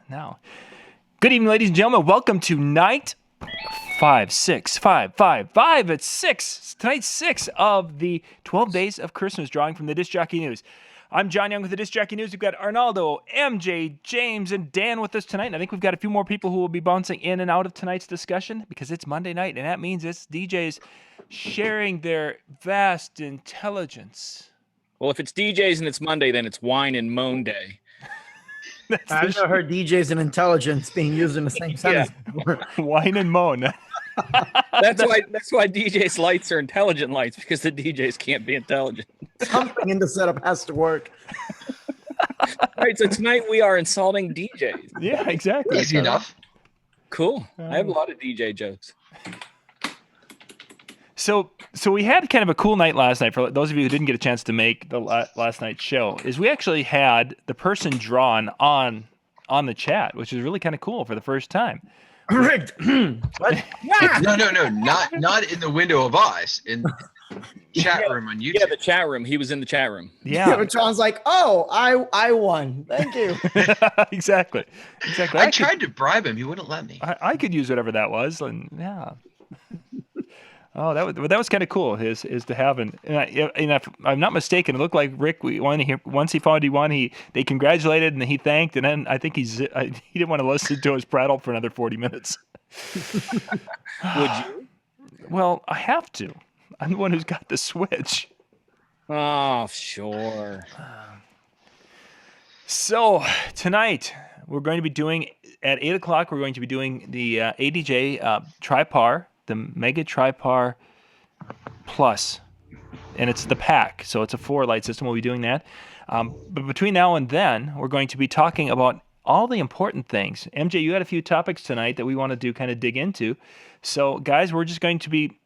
now. Good evening, ladies and gentlemen. Welcome to night 5, 6, 5, 5, 5. It's 6. Tonight's 6 of the 12 Days of Christmas drawing from the Disc Jockey News. I'm John Young with the Disc Jockey News. We've got Arnaldo, MJ, James, and Dan with us tonight. And I think we've got a few more people who will be bouncing in and out of tonight's discussion because it's Monday night, and that means it's DJs sharing their vast intelligence. Well, if it's DJs and it's Monday, then it's Wine and Moan Day. I've never heard DJs and intelligence being used in the same sentence. Wine and moan. That's why DJs' lights are intelligent lights, because the DJs can't be intelligent. Something in the setup has to work. All right, so tonight we are insulting DJs. Yeah, exactly. Easy enough. Cool. I have a lot of DJ jokes. So we had kind of a cool night last night. For those of you who didn't get a chance to make the last night's show, is we actually had the person drawn on the chat, which is really kind of cool for the first time. Rigged. What? No, not in the window of us, in chat room on YouTube. Yeah, the chat room. He was in the chat room. Yeah. John's like, oh, I won. Thank you. Exactly. I tried to bribe him. He wouldn't let me. I could use whatever that was, and yeah. Oh, that was kind of cool. Is to have and if I'm not mistaken, it looked like Rick. Once he found he won, they congratulated and he thanked, and then I think he didn't want to listen to his prattle for another 40 minutes. Would you? Well, I have to. I'm the one who's got the switch. Oh, sure. So tonight we're going to be doing at 8:00. We're going to be doing the ADJ TriPar. The Mega TriPar Plus, and it's the pack, so it's a 4-light system. We'll be doing that. But between now and then, we're going to be talking about all the important things. MJ, you had a few topics tonight that we want to kind of dig into. So, guys, we're just going to be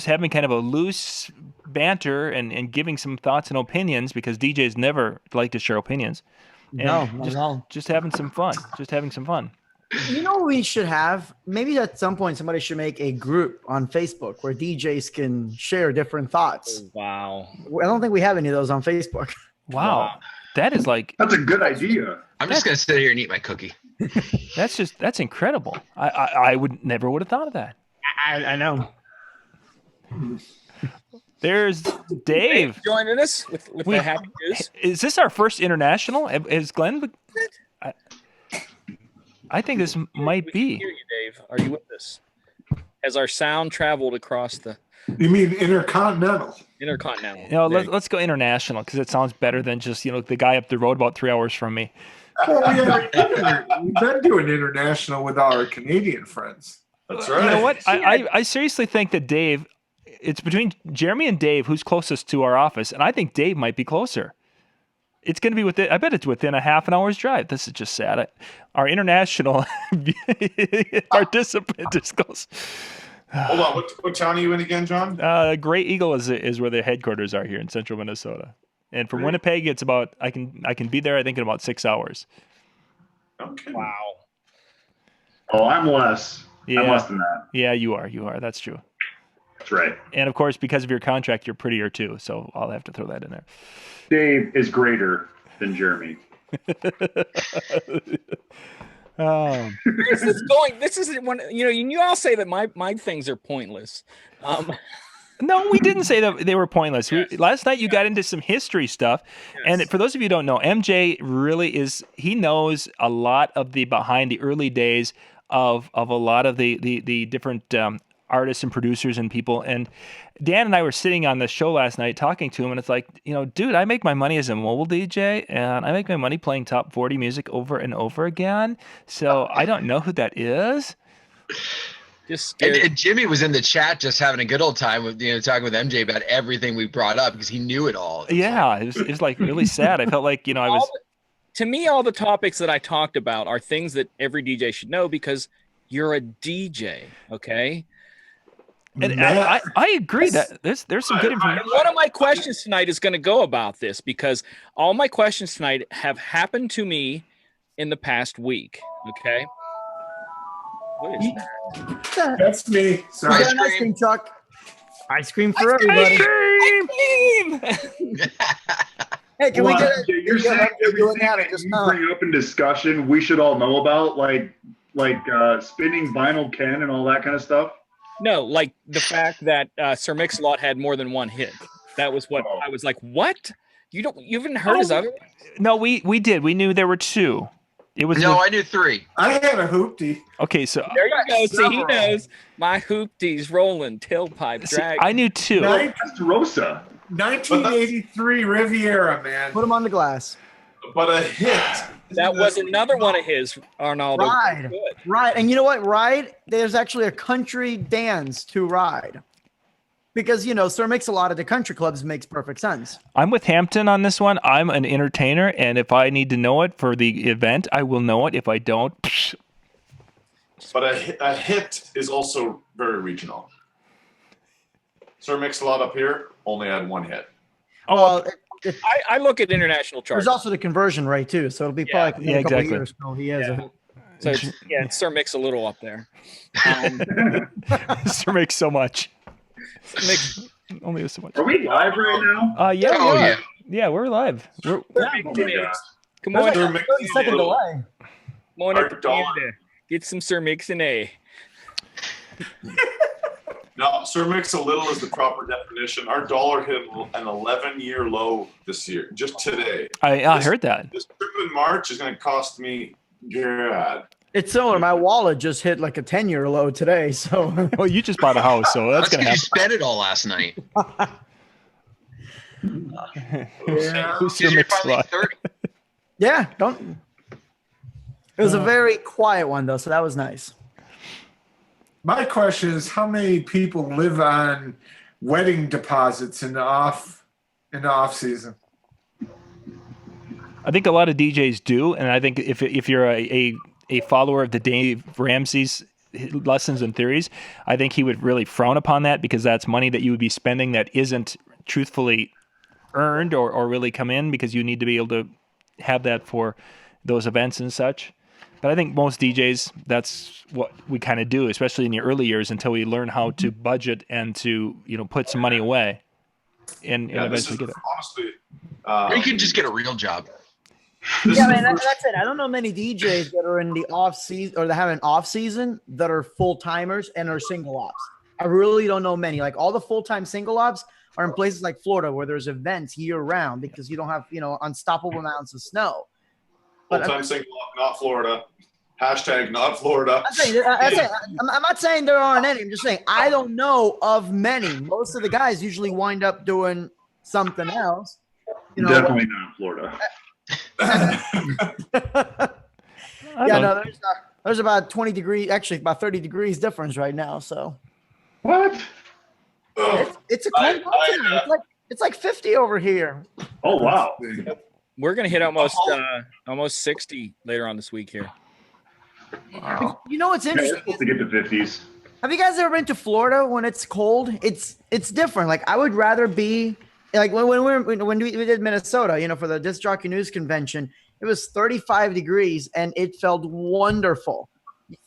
having kind of a loose banter and giving some thoughts and opinions, because DJs never like to share opinions. And No, not at all. Just having some fun. You know what we should have? Maybe at some point somebody should make a group on Facebook where DJs can share different thoughts. Oh, wow. I don't think we have any of those on Facebook. Wow. That is like... That's a good idea. I'm just going to sit here and eat my cookie. That's incredible. I never would have thought of that. I know. There's Dave joining us with the happy news. Is this our first international? Is Glenn? I think this might be. We can hear you, Dave. Are you with us? Has our sound traveled across the... You mean intercontinental? Intercontinental. Let's go international, because it sounds better than just the guy up the road about 3 hours from me. Well, we've been doing international with our Canadian friends. That's right. You know what? I seriously think that Dave, it's between Jeremy and Dave who's closest to our office, and I think Dave might be closer. It's going to be I bet it's within a half an hour's drive. This is just sad. Our international participant is close. Hold on. What town are you in again, John? Great Eagle is where the headquarters are here in central Minnesota. And from Winnipeg, it's about, I can be there, I think, in about 6 hours. Okay. Wow. Oh, I'm less. Yeah. I'm less than that. Yeah, you are. That's true. That's right. And of course, because of your contract, you're prettier too. So I'll have to throw that in there. Dave is greater than Jeremy. Where's this going? This isn't one. You all say that my things are pointless. No, we didn't say that they were pointless. Yes. Last night you got into some history stuff. Yes. And for those of you who don't know, MJ really he knows a lot of the behind the early days of a lot of the different artists and producers and people. And Dan and I were sitting on the show last night talking to him, and it's like, dude, I make my money as a mobile DJ, and I make my money playing top 40 music over and over again. So I don't know who that is. And Jimmy was in the chat just having a good old time with talking with MJ about everything we brought up, because he knew it all. It was like really sad. I felt like I was. To me, all the topics that I talked about are things that every DJ should know, because you're a DJ, okay? And I agree that there's some good information. One of my questions tonight is going to go about this, because all my questions tonight have happened to me in the past week. Okay. What is that? That's me. Sorry. Ice cream truck. Ice cream for everybody. Ice cream! Hey, can we get Jay, you're saying everything that you bring up in discussion, we should all know about, like spinning vinyl Ken and all that kind of stuff? No, like the fact that Sir Mix-a-Lot had more than one hit. That was what I was like. What? You haven't heard his other one? No, we did. We knew there were two. It was No, I knew 3. I had a hoopty. Okay, so There you go. See, he Several. knows. My hoopties rolling, tailpipe drag. I knew 2. Rosa. 1983 Riviera, man. Put them on the glass. But a hit. That was another one of his, Arnaldo. Ride. Good. Ride. And you know what? Ride, there's actually a country dance to Ride. Because, Sir Mix-a-Lot at the country clubs makes perfect sense. I'm with Hampton on this one. I'm an entertainer, and if I need to know it for the event, I will know it. If I don't, psh. But a hit is also very regional. Sir Mix-a-Lot up here only had one hit. Well, I look at international charts. there's also the conversion rate, too. So it'll be probably Yeah, a couple exactly. years till he has a So it's Sir Mix a little up there. Sir makes so much. Mix, Only so much. Are we live right now? Yeah, Oh, we are. yeah. Yeah, we're live. Oh my God. come There's on, like a 30-second delay. come on Our at the dollar. end. Get some Sir Mix and A. No, Sir Mix a little is the proper definition. Our dollar hit an 11-year low this year, just today. I heard that. This trip in March is going to cost me, God. It's similar. My wallet just hit like a 10-year low today. So Well, you just bought a house, so that's That's gonna because you happen. spent it all last night. yeah, Who's Because Sir you're finally Mix-a-Lot? 30. yeah. Don't. It was a very quiet one though, so that was nice. My question is, how many people live on wedding deposits in the off season? I think a lot of DJs do, and I think if you're a follower of the Dave Ramsey's lessons and theories, I think he would really frown upon that because that's money that you would be spending that isn't truthfully earned or really come in because you need to be able to have that for those events and such. But I think most DJs, that's what we kind of do, especially in the early years until we learn how to budget and to, put some money away and Yeah, this eventually is get it. honestly. Or you can just get a real job. Yeah, man, that's it. I don't know many DJs that are in the off season or that have an off season that are full timers and are single ops. I really don't know many. Like all the full time single ops are in places like Florida where there's events year round because you don't have unstoppable amounts of snow. But Full-time single, not Florida. Hashtag not Florida. I'm not saying there aren't any. I'm just saying I don't know of many. Most of the guys usually wind up doing something else. Definitely not Florida. There's about 20 degrees, actually about 30 degrees difference right now. So What? it's a cold month tonight. It's like 50 over here. Oh, wow. We're gonna hit almost 60 later on this week here. Wow. You know what's Yeah, it's interesting? supposed to get to 50s. Have you guys ever been to Florida when it's cold? It's different. Like I would rather be like when we did Minnesota, for the Disc Jockey News Convention, it was 35 degrees and it felt wonderful.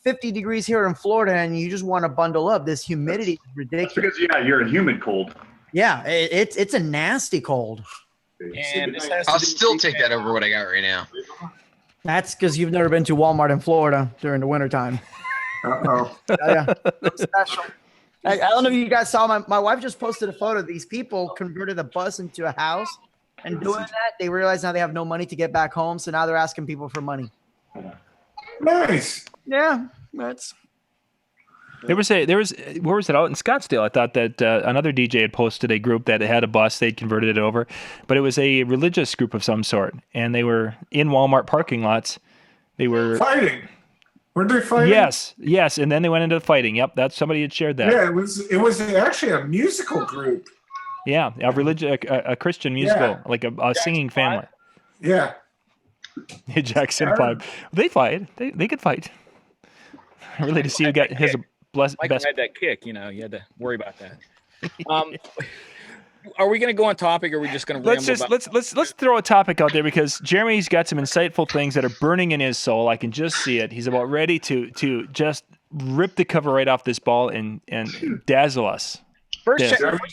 50 degrees here in Florida and you just want to bundle up. This humidity is That's ridiculous. because, you're a humid cold. Yeah, it's a nasty cold. And this has to I'll do still with take that over what I got right now. That's because you've never been to Walmart in Florida during the wintertime. Uh-oh. Yeah. Special. I don't know if you guys saw my wife just posted a photo. These people converted a bus into a house, and doing that, they realize now they have no money to get back home. So now they're asking people for money. Nice. Yeah, that's Where was it out in Scottsdale? I thought that another DJ had posted a group that had a bus. They'd converted it over, but it was a religious group of some sort, and they were in Walmart parking lots. They were Fighting. Weren't they fighting? yes, and then they went into fighting. Yep, that's somebody had shared that. Yeah, it was actually a musical group. Yeah, a Christian musical, Yeah. like a singing family. Yeah. Jackson 5. They fight. They could fight. Really, to see who got his best. Michael had that kick, you had to worry about that. Are we going to go on topic, or are we just going to Let's throw a topic out there because Jeremy's got some insightful things that are burning in his soul. I can just see it. He's about ready to just rip the cover right off this ball and dazzle us. First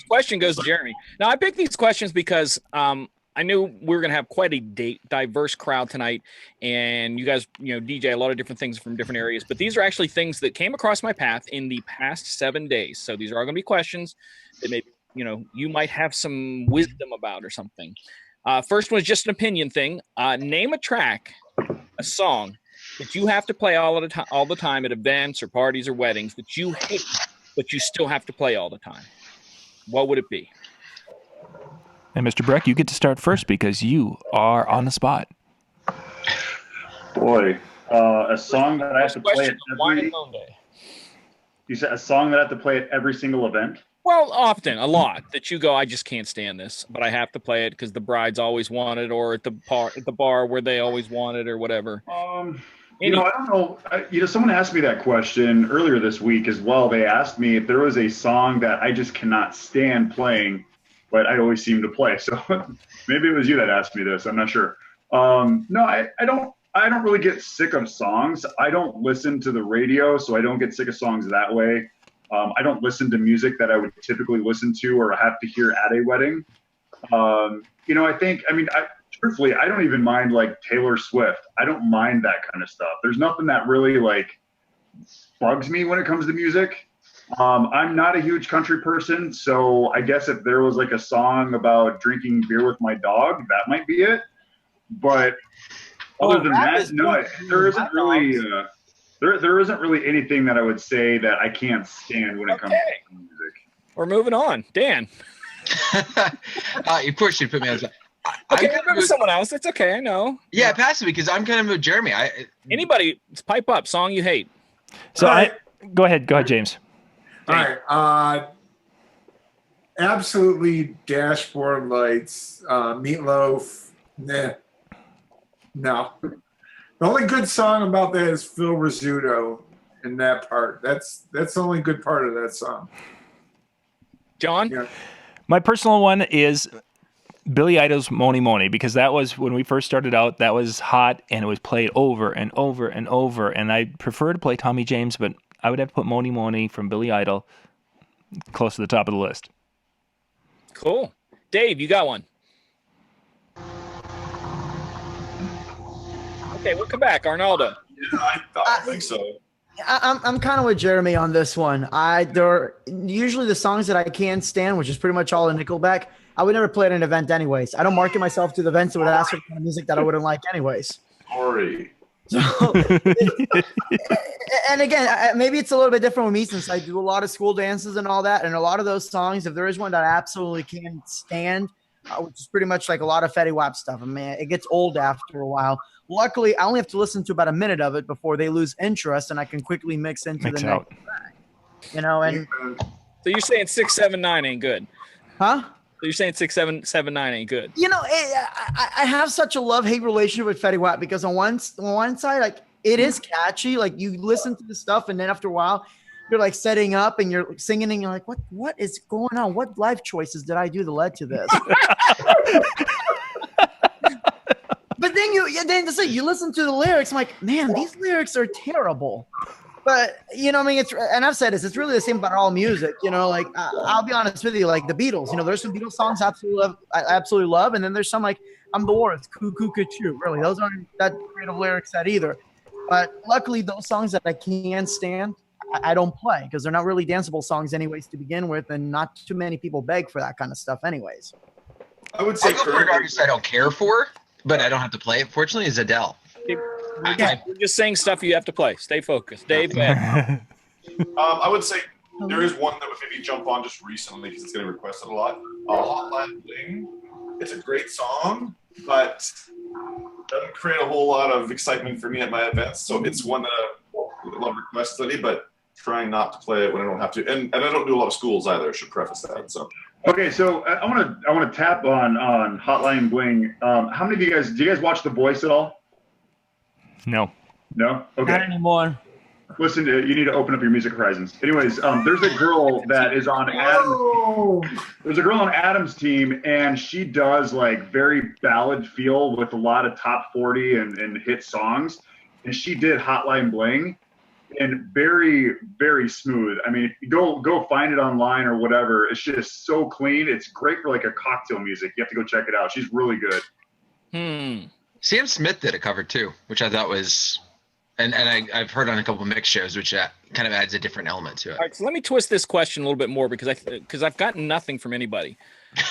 question goes to Jeremy. Now, I picked these questions because I I knew we were going to have quite a diverse crowd tonight, and you guys, DJ a lot of different things from different areas, but these are actually things that came across my path in the past 7 days. So these are all going to be questions that maybe, you might have some wisdom about or something. First one is just an opinion thing. Name a track, a song that you have to play all the time at events or parties or weddings that you hate, but you still have to play all the time. What would it be? And Mr. Breck, you get to start first because you are on the spot. Boy, a song that I have to play at every. You said a song that I have to play at every single event. Well, often, a lot that you go, I just can't stand this, but I have to play it because the brides always want it, or at the bar where they always want it, or whatever. I don't know. Someone asked me that question earlier this week as well. They asked me if there was a song that I just cannot stand playing, but I always seem to play. So maybe it was you that asked me this. I'm not sure. No, I don't really get sick of songs. I don't listen to the radio, so I don't get sick of songs that way. I don't listen to music that I would typically listen to or have to hear at a wedding. Truthfully, I don't even mind like Taylor Swift. I don't mind that kind of stuff. There's nothing that really like bugs me when it comes to music. I'm not a huge country person, so I guess if there was like a song about drinking beer with my dog, that might be it. But other than that, no, there isn't really. There isn't really anything that I would say that I can't stand when it comes to music. We're moving on. Dan. Of course you put me on the spot. Okay, I'm with someone else. It's okay, I know. Yeah, pass it because I'm kind of with Jeremy. Anybody, pipe up. Song you hate. So go ahead, James. All right. Absolutely Dashboard Lights, Meatloaf. Nah. No. The only good song about that is Phil Rizzuto in that part. That's the only good part of that song. John? Yeah. My personal one is Billy Idol's Moni Moni, because that was when we first started out, that was hot and it was played over and over and over. And I prefer to play Tommy James, but I would have to put Moni Moni from Billy Idol close to the top of the list. Cool. Dave, you got one. Okay, we'll come back. Arnaldo. Yeah, I think so. I'm kind of with Jeremy on this one. Usually the songs that I can't stand, which is pretty much all in Nickelback, I would never play at an event anyways. I don't market myself to the events that would ask for kind of music that I wouldn't like anyways. Sorry. So, and again, maybe it's a little bit different with me since I do a lot of school dances and all that. And a lot of those songs, if there is one that I absolutely can't stand, which is pretty much like a lot of Fetty Wap stuff. I mean, it gets old after a while. Luckily, I only have to listen to about a minute of it before they lose interest, and I can quickly mix into the next track. And so you're saying 6, 7, 9 ain't good, huh? So you're saying 6, 7, 7, 9 ain't good. I have such a love-hate relationship with Fetty Wap because on one side, like it is catchy. Like you listen to the stuff, and then after a while, you're like setting up and you're singing, and you're like, what is going on? What life choices did I do that led to this? But then you listen to the lyrics. I'm like, man, these lyrics are terrible. But and I've said this. It's really the same about all music. I'll be honest with you. Like the Beatles. There's some Beatles songs I absolutely love, and then there's some like I'm the War. It's Cuckoo Cuckoo. Really, those aren't that great of lyrics that either. But luckily, those songs that I can't stand, I don't play because they're not really danceable songs anyways to begin with, and not too many people beg for that kind of stuff anyways. I would say an artist I don't care for, but I don't have to play it. Fortunately, is Adele. We're just saying stuff you have to play. Stay focused. Dave, I would say there is one that would maybe jump on just recently because it's getting requested a lot. Hotline Bling. It's a great song, but doesn't create a whole lot of excitement for me at my events. So it's one that I love requested, but trying not to play it when I don't have to. And I don't do a lot of schools either. I should preface that. So. Okay, so I want to tap on Hotline Bling. How many of you guys do you guys watch The Voice at all? No. No? Okay. Not anymore. Listen, you need to open up your music horizons. Anyways, there's a girl that is on Adam's. There's a girl on Adam's team, and she does like very ballad feel with a lot of top 40 and hit songs. And she did Hotline Bling, and very, very smooth. I mean, go find it online or whatever. It's just so clean. It's great for like a cocktail music. You have to go check it out. She's really good. Sam Smith did a cover too, which I thought was, and I've heard on a couple of mix shows, which kind of adds a different element to it. All right, so let me twist this question a little bit more because I've gotten nothing from anybody.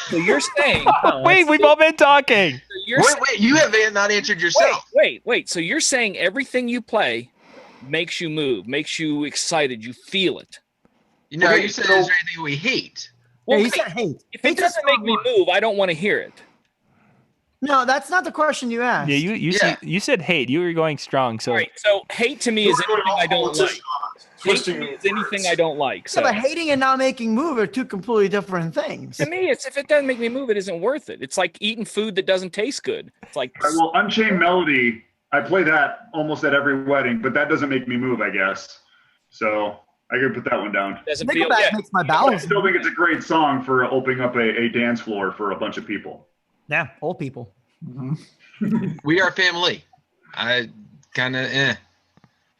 So you're saying, wait, we've all been talking. So wait, you have not answered yourself. Wait. So you're saying everything you play makes you move, makes you excited, you feel it. You know, you said, is there anything we hate? Well, he said hate. If it doesn't make me move, I don't want to hear it. No, that's not the question you asked. Yeah, you said hate. You were going strong. So, all right, so hate to me is anything I don't like. Hate to me is anything I don't like. So. Yeah, but hating and not making move are two completely different things. To me, it's if it doesn't make me move, it isn't worth it. It's like eating food that doesn't taste good. It's like well, Unchained Melody, I play that almost at every wedding, but that doesn't make me move, I guess. So I could put that one down. Doesn't feel makes my bowels. I still think it's a great song for opening up a dance floor for a bunch of people. Yeah, old people. We Are Family. I kind of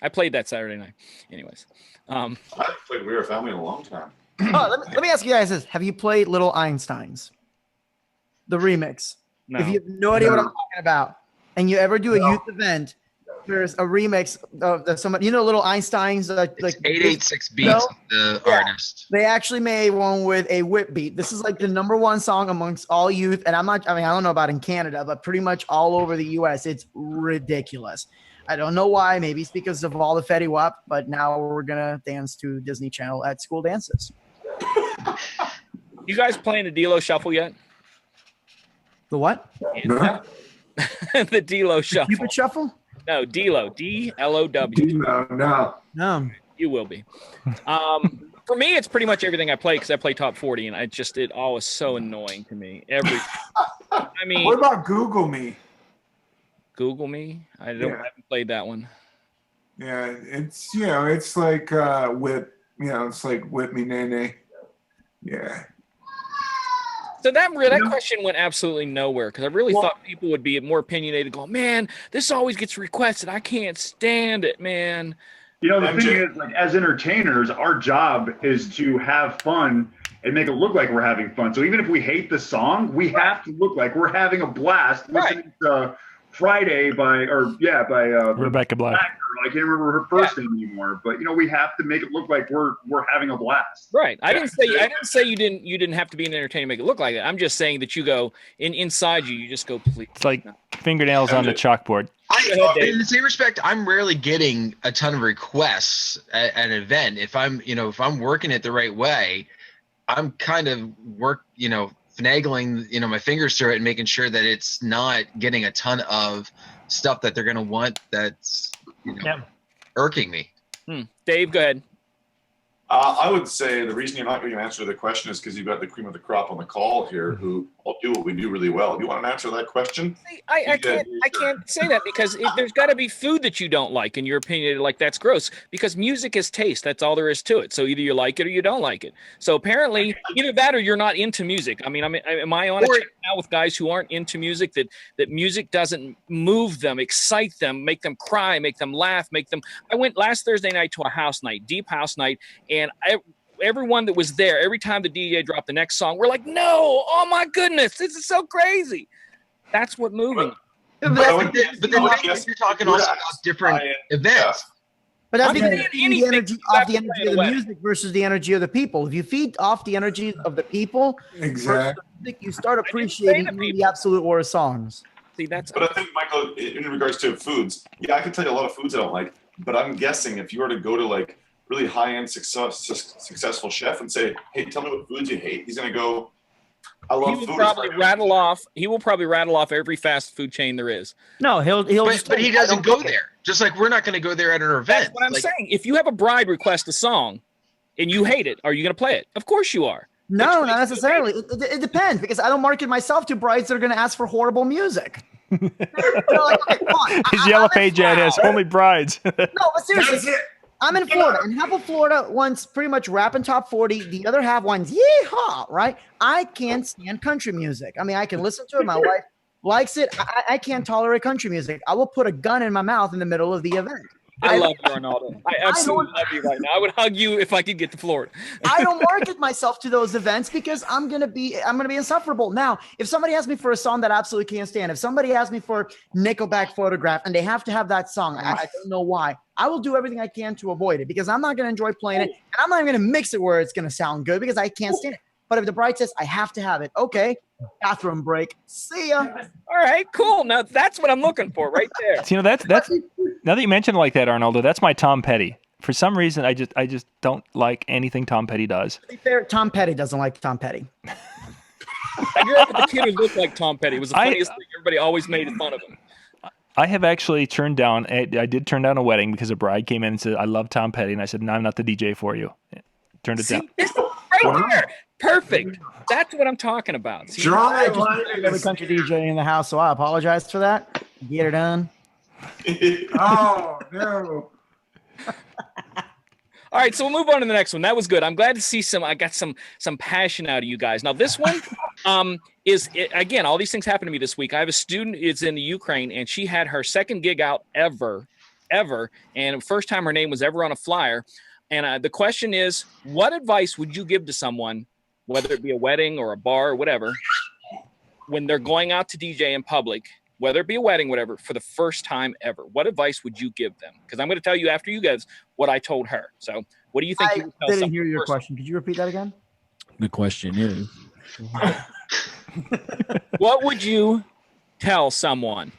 I played that Saturday night. Anyways, I haven't played We Are Family in a long time. Let me ask you guys this: have you played Little Einsteins, the remix? No. If you have no idea what I'm talking about, and you ever do a youth event, there's a remix of somebody. You know, Little Einsteins, like 886 Beats. The artist. They actually made one with a whip beat. This is like the #1 song amongst all youth, and I don't know about in Canada, but pretty much all over the U.S. It's ridiculous. I don't know why. Maybe it's because of all the Fetty Wap, but now we're gonna dance to Disney Channel at school dances. You guys playing the D-Lo Shuffle yet? The what? No. The D-Lo Shuffle. Cupid Shuffle? No, D-Lo. D-L-O-W. No. You will be. For me, it's pretty much everything I play because I play top 40, and it all is so annoying to me. I mean, What about Google Me? Google Me? I haven't played that one. Yeah, it's like whip. It's like whip me nene. Yeah. So that question went absolutely nowhere because I really thought people would be more opinionated. Going, man, this always gets requested. I can't stand it, man. You know, the thing is, like, as entertainers, our job is to have fun and make it look like we're having fun. So even if we hate the song, we have to look like we're having a blast listening to Friday by Rebecca Black. I can't remember her first name anymore, but we have to make it look like we're having a blast. Right. I didn't say you didn't have to be an entertainer to make it look like it. I'm just saying that you go inside you just go please. It's like fingernails on the chalkboard. In the same respect, I'm rarely getting a ton of requests at an event. If I'm working it the right way, I'm kind of finagling, my fingers through it and making sure that it's not getting a ton of stuff that they're going to want that's, irking me. Dave, go ahead. I would say the reason you're not getting an answer to the question is because you've got the cream of the crop on the call here who all do what we do really well. Do you want an answer to that question? I can't say that because there's got to be food that you don't like in your opinion. Like that's gross because music is taste. That's all there is to it. So either you like it or you don't like it. So apparently either that or you're not into music. I mean, am I on a chat now with guys who aren't into music that music doesn't move them, excite them, make them cry, make them laugh, I went last Thursday night to a house night, deep house night, and everyone that was there, every time the DJ dropped the next song, we're like, no, oh my goodness, this is so crazy. That's what moving. But then you're talking also about different events. But that's the energy off the energy of the music versus the energy of the people. If you feed off the energy of the people, exactly, you start appreciating the absolute worst songs. See, that's. But I think, Michael, in regards to foods, I can tell you a lot of foods I don't like. But I'm guessing if you were to go to like really high-end successful chef and say, hey, tell me what foods you hate, he's going to go, I love food. He will probably rattle off every fast food chain there is. No, but he doesn't go there. Just like we're not going to go there at an event. That's what I'm saying. If you have a bride request a song and you hate it, are you going to play it? Of course you are. No, not necessarily. It depends because I don't market myself to brides that are going to ask for horrible music. His yellow page ad has only brides. No, but seriously. I'm in Florida, and half of Florida wants pretty much rap and top 40. The other half wants yeehaw, right? I can't stand country music. I mean, I can listen to it. My wife likes it. I can't tolerate country music. I will put a gun in my mouth in the middle of the event. I love you, Arnaldo. I absolutely love you right now. I would hug you if I could get to Florida. I don't market myself to those events because I'm gonna be insufferable. Now, if somebody asks me for a song that I absolutely can't stand, if somebody asks me for Nickelback Photograph and they have to have that song, I don't know why. I will do everything I can to avoid it because I'm not gonna enjoy playing it, and I'm not even gonna mix it where it's gonna sound good because I can't stand it. But if the bride says I have to have it, okay, bathroom break. See ya. All right, cool. Now that's what I'm looking for right there. So, that's now that you mention it like that, Arnaldo, that's my Tom Petty. For some reason, I just don't like anything Tom Petty does. To be fair, Tom Petty doesn't like Tom Petty. I grew up with a kid who looked like Tom Petty. It was the funniest thing. Everybody always made fun of him. I have actually turned down. I did turn down a wedding because a bride came in and said, "I love Tom Petty," and I said, "No, I'm not the DJ for you." Turned it down. This right there. Perfect. That's what I'm talking about. See, I just every country DJ in the house, so I apologize for that. Get her done. Oh no. All right, so we'll move on to the next one. That was good. I'm glad to see I got some passion out of you guys. Now this one again, all these things happened to me this week. I have a student, it's in the Ukraine, and she had her second gig out ever, and first time her name was ever on a flyer. And the question is, what advice would you give to someone, whether it be a wedding or a bar or whatever, when they're going out to DJ in public, whether it be a wedding, whatever, for the first time ever? What advice would you give them? Because I'm going to tell you after you guys what I told her. So what do you think you would tell I didn't hear your question. Could you repeat that again? The question is, what would you tell someone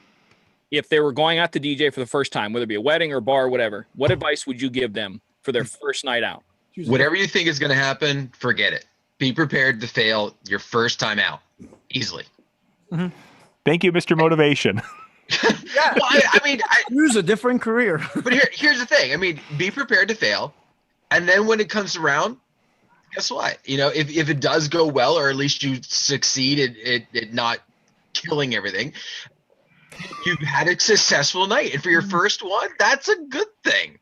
if they were going out to DJ for the first time, whether it be a wedding or a bar or whatever? What advice would you give them for their first night out? Whatever you think is going to happen, forget it. Be prepared to fail your first time out easily. Mm-hmm. Thank you, Mr. Motivation. Yeah. Well, I mean, choose a different career. But here's the thing. I mean, be prepared to fail. And then when it comes around, guess what? If it does go well, or at least you succeed at not killing everything, you've had a successful night. And for your first one, that's a good thing.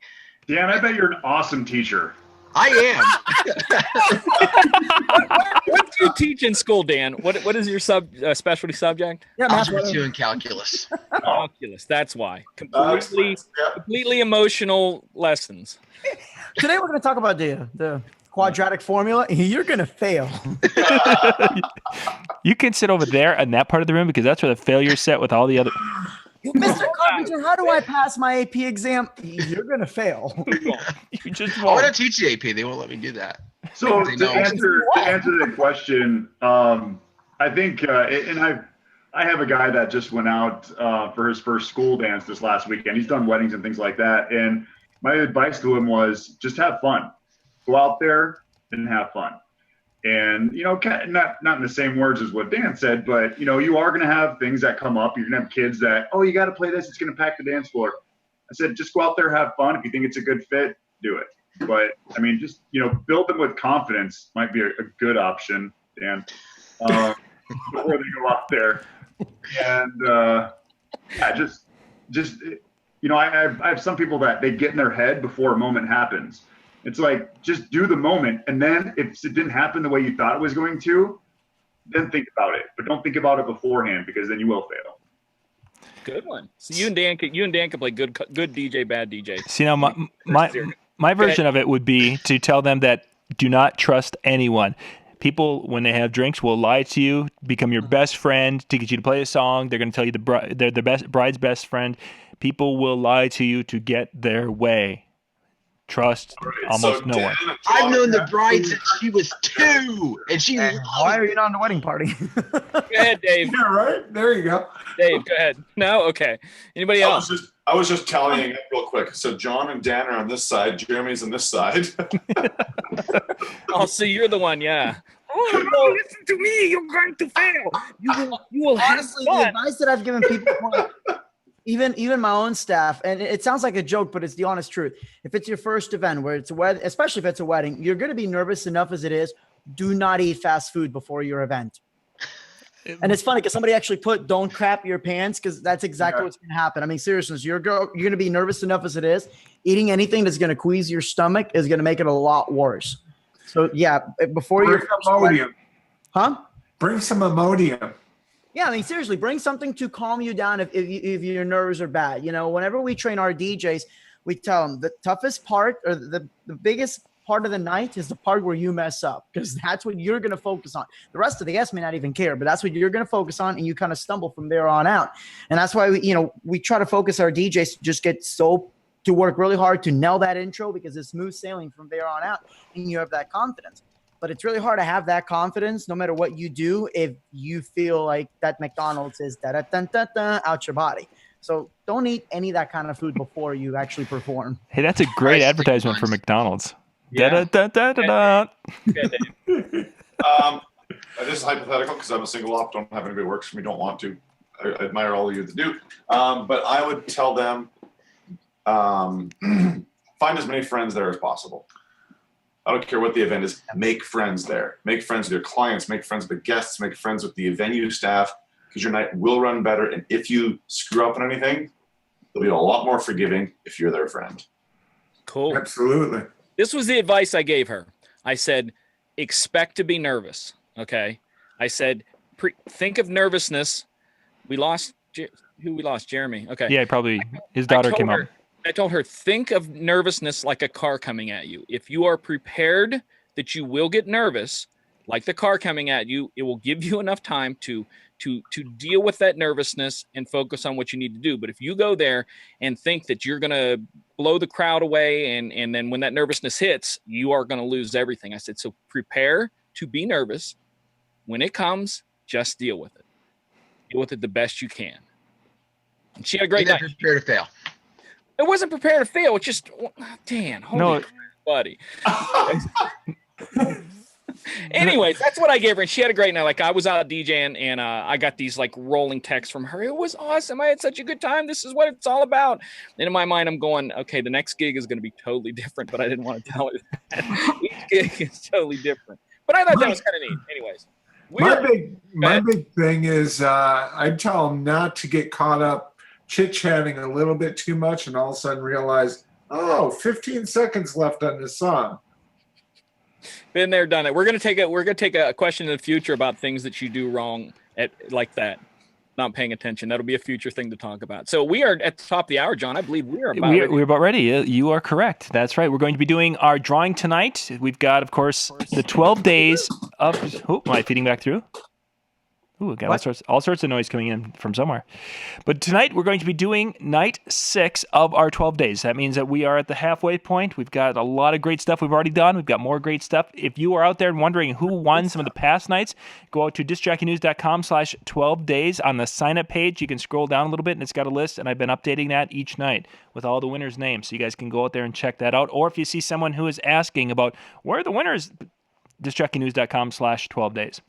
Dan, I bet you're an awesome teacher. I am. What do you teach in school, Dan? What is your specialty subject? Algebra 2 and calculus. Calculus. That's why. Completely emotional lessons. Today we're going to talk about the quadratic formula. You're going to fail. You can sit over there in that part of the room because that's where the failure set with all the other. Mr. Carpenter, how do I pass my AP exam? You're going to fail. You just won't. I want to teach the AP. They won't let me do that. So to answer the question, I think, and I have a guy that just went out for his first school dance this last weekend. He's done weddings and things like that. And my advice to him was just have fun. Go out there and have fun. And, not in the same words as what Dan said, but, you are going to have things that come up. You're going to have kids that, oh, you got to play this. It's going to pack the dance floor. I said, just go out there, have fun. If you think it's a good fit, do it. But, I mean, just, build them with confidence might be a good option, Dan, before they go out there. And, I have some people that they get in their head before a moment happens. It's like, just do the moment. And then if it didn't happen the way you thought it was going to, then think about it. But don't think about it beforehand, because then you will fail. Good one. So you and Dan can play good DJ, bad DJ. See, now my version of it would be to tell them that do not trust anyone. People, when they have drinks, will lie to you, become your best friend to get you to play a song. They're going to tell you they're the bride's best friend. People will lie to you to get their way. Trust almost no one. I've known the bride since she was 2, and she. Why are you not in the wedding party? Go ahead, Dave. Yeah, right. There you go. Dave, go ahead. No, okay. Anybody else? I was just tallying it real quick. So John and Dan are on this side. Jeremy's on this side. Oh, so you're the one, yeah. Oh no! Listen to me. You're going to fail. You will. Honestly, the advice that I've given people. Even my own staff, and it sounds like a joke, but it's the honest truth. If it's your first event where it's a wedding, especially if it's a wedding, you're going to be nervous enough as it is. Do not eat fast food before your event. And it's funny because somebody actually put "don't crap your pants" because that's exactly what's going to happen. I mean, seriously, you're going to be nervous enough as it is. Eating anything that's going to quease your stomach is going to make it a lot worse. So yeah, before your Imodium. Bring some Imodium. Yeah, I mean, seriously, bring something to calm you down if your nerves are bad. Whenever we train our DJs, we tell them the toughest part or the biggest part of the night is the part where you mess up, because that's what you're going to focus on. The rest of the guests may not even care, but that's what you're going to focus on, and you kind of stumble from there on out. And that's why we try to focus our DJs to just get to work really hard to nail that intro, because it's smooth sailing from there on out, and you have that confidence. But it's really hard to have that confidence no matter what you do if you feel like that McDonald's is da-da-dun-dun-dun out your body. So don't eat any of that kind of food before you actually perform. Hey, that's a great advertisement for McDonald's. Yeah. Da-da-da-da-da-da. Okay, Dave. This is hypothetical because I'm a single op, don't have anybody who works for me, don't want to. I admire all of you that do. But I would tell them, find as many friends there as possible. I don't care what the event is. Make friends there. Make friends with your clients. Make friends with the guests. Make friends with the venue staff, because your night will run better. And if you screw up on anything, they'll be a lot more forgiving if you're their friend. Cool. Absolutely. This was the advice I gave her. I said, expect to be nervous. Okay. I said, think of nervousness. We lost who we lost? Jeremy. Okay. Yeah, probably his daughter came up. I told her, think of nervousness like a car coming at you. If you are prepared that you will get nervous, like the car coming at you, it will give you enough time to deal with that nervousness and focus on what you need to do. But if you go there and think that you're going to blow the crowd away, and then when that nervousness hits, you are going to lose everything. I said, so prepare to be nervous. When it comes, just deal with it. Deal with it the best you can. And she had a great night. Prepare to fail. It wasn't prepared to fail. It's just, Dan, holy crap, buddy. Anyways, that's what I gave her, and she had a great night. Like, I was out DJing, and I got these like rolling texts from her. It was awesome. I had such a good time. This is what it's all about. And in my mind, I'm going, okay, the next gig is going to be totally different, but I didn't want to tell her that. Each gig is totally different. But I thought that was kind of neat. Anyways. My big thing is I tell them not to get caught up chit-chatting a little bit too much and all of a sudden realize, 15 seconds left on this song. Been there, done it. We're gonna take a question in the future about things that you do wrong at like that, not paying attention. That'll be a future thing to talk about. So we are at the top of the hour, John. I believe we're about ready. You are correct. That's right. We're going to be doing our drawing tonight. We've got, of course, the 12 days of. Oh, am I feeding back through? Ooh, got all sorts of noise coming in from somewhere. But tonight we're going to be doing night 6 of our 12 days. That means that we are at the halfway point. We've got a lot of great stuff we've already done. We've got more great stuff. If you are out there wondering who won some of the past nights, go out to discjockeynews.com/12 days. On the sign up page, you can scroll down a little bit and it's got a list, and I've been updating that each night with all the winners' names. So you guys can go out there and check that out. Or if you see someone who is asking about where are the winners, discjockeynews.com/12 days.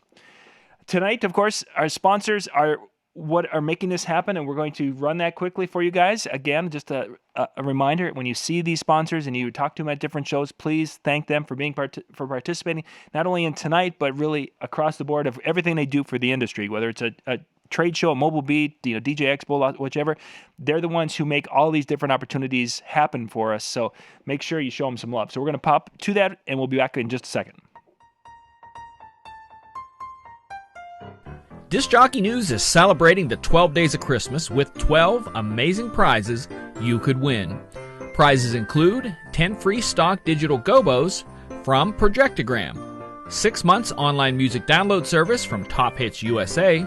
Tonight, of course, our sponsors are what are making this happen, and we're going to run that quickly for you guys. Again, just a reminder, when you see these sponsors and you talk to them at different shows, please thank them for for participating, not only in tonight, but really across the board of everything they do for the industry, whether it's a trade show, a mobile beat, DJ Expo, whichever. They're the ones who make all these different opportunities happen for us, so make sure you show them some love. So we're going to pop to that, and we'll be back in just a second. Disc Jockey News is celebrating the 12 days of Christmas with 12 amazing prizes you could win. Prizes include 10 free stock digital gobos from Projectogram, 6 months online music download service from Top Hits USA,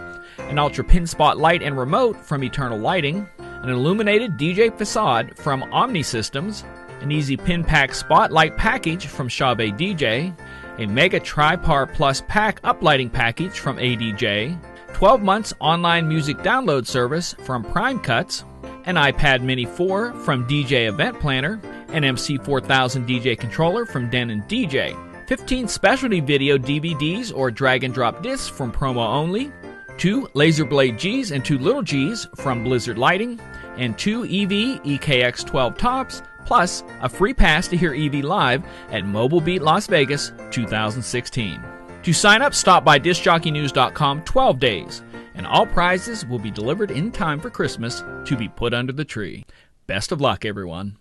an Ultra Pin Spot light and remote from Eternal Lighting, an illuminated DJ facade from Omni Systems, an easy pin pack spotlight package from Chabé DJ, a Mega TriPar Plus pack uplighting package from ADJ, 12 months online music download service from Prime Cuts, an iPad Mini 4 from DJ Event Planner, an MC4000 DJ controller from Denon DJ, 15 specialty video DVDs or drag and drop discs from Promo Only, 2 Laser Blade Gs and 2 Little Gs from Blizzard Lighting, and 2 EV EKX12 tops, plus a free pass to hear EV live at Mobile Beat Las Vegas 2016. To sign up, stop by discjockeynews.com 12 days, and all prizes will be delivered in time for Christmas to be put under the tree. Best of luck, everyone.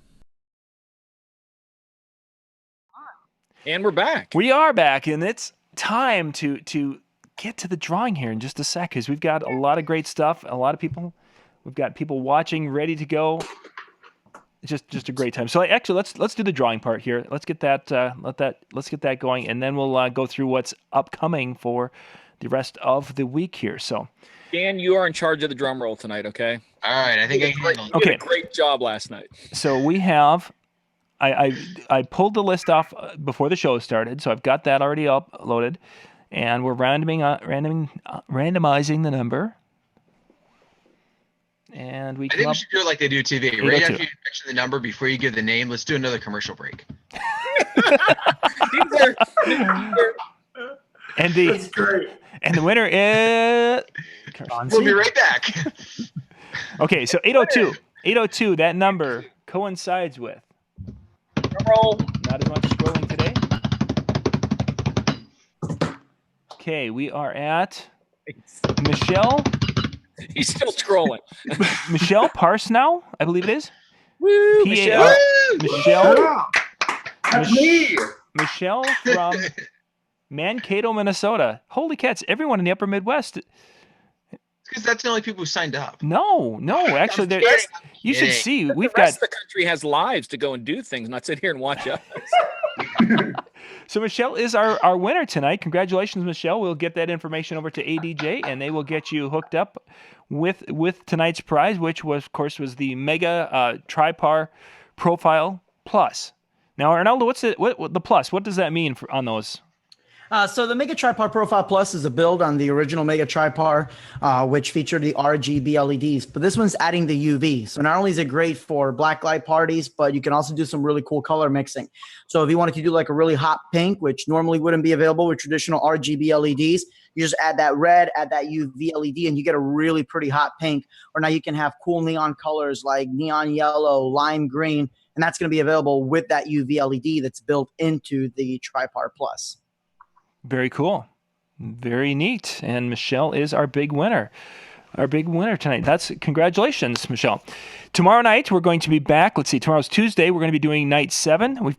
And we're back. We are back, and it's time to get to the drawing here in just a sec, because we've got a lot of great stuff, a lot of people. We've got people watching, ready to go. just a great time. So actually, let's do the drawing part here. Let's get that let's get that going, and then we'll go through what's upcoming for the rest of the week here. So, Dan, you are in charge of the drum roll tonight. Okay. All right, I think I can handle it. You did a great job last night. So we have. I pulled the list off before the show started, so I've got that already uploaded, and we're randomizing the number. And I think we should do it like they do TV. Right after you mention the number, before you give the name, let's do another commercial break. That's great. And the winner is. We'll be right back. Okay, so 802. 802. That number coincides with. Roll. Not as much scrolling today. Okay, we are at Michelle. He's still scrolling. Michelle Parsneau, I believe it is. Woo, Michelle. Michelle. That's me. Michelle from Mankato, Minnesota. Holy cats! Everyone in the Upper Midwest. Because that's the only people who signed up. No, actually, you should see. The rest of the country has lives to go and do things, not sit here and watch us. So Michelle is our winner tonight. Congratulations, Michelle. We'll get that information over to ADJ, and they will get you hooked up with tonight's prize, which was, of course, was the Mega TriPar Profile Plus. Now, Arnaldo, what's what the plus? What does that mean on those? So the Mega TriPar Profile Plus is a build on the original Mega TriPar, which featured the RGB LEDs. But this one's adding the UV. So not only is it great for blacklight parties, but you can also do some really cool color mixing. So if you wanted to do like a really hot pink, which normally wouldn't be available with traditional RGB LEDs, you just add that red, add that UV LED, and you get a really pretty hot pink. Or now you can have cool neon colors like neon yellow, lime green, and that's going to be available with that UV LED that's built into the TriPar Plus. Very cool. Very neat. And Michelle is our big winner. Our big winner tonight. Congratulations, Michelle. Tomorrow night, we're going to be back. Let's see, tomorrow's Tuesday. We're going to be doing night 7. I'm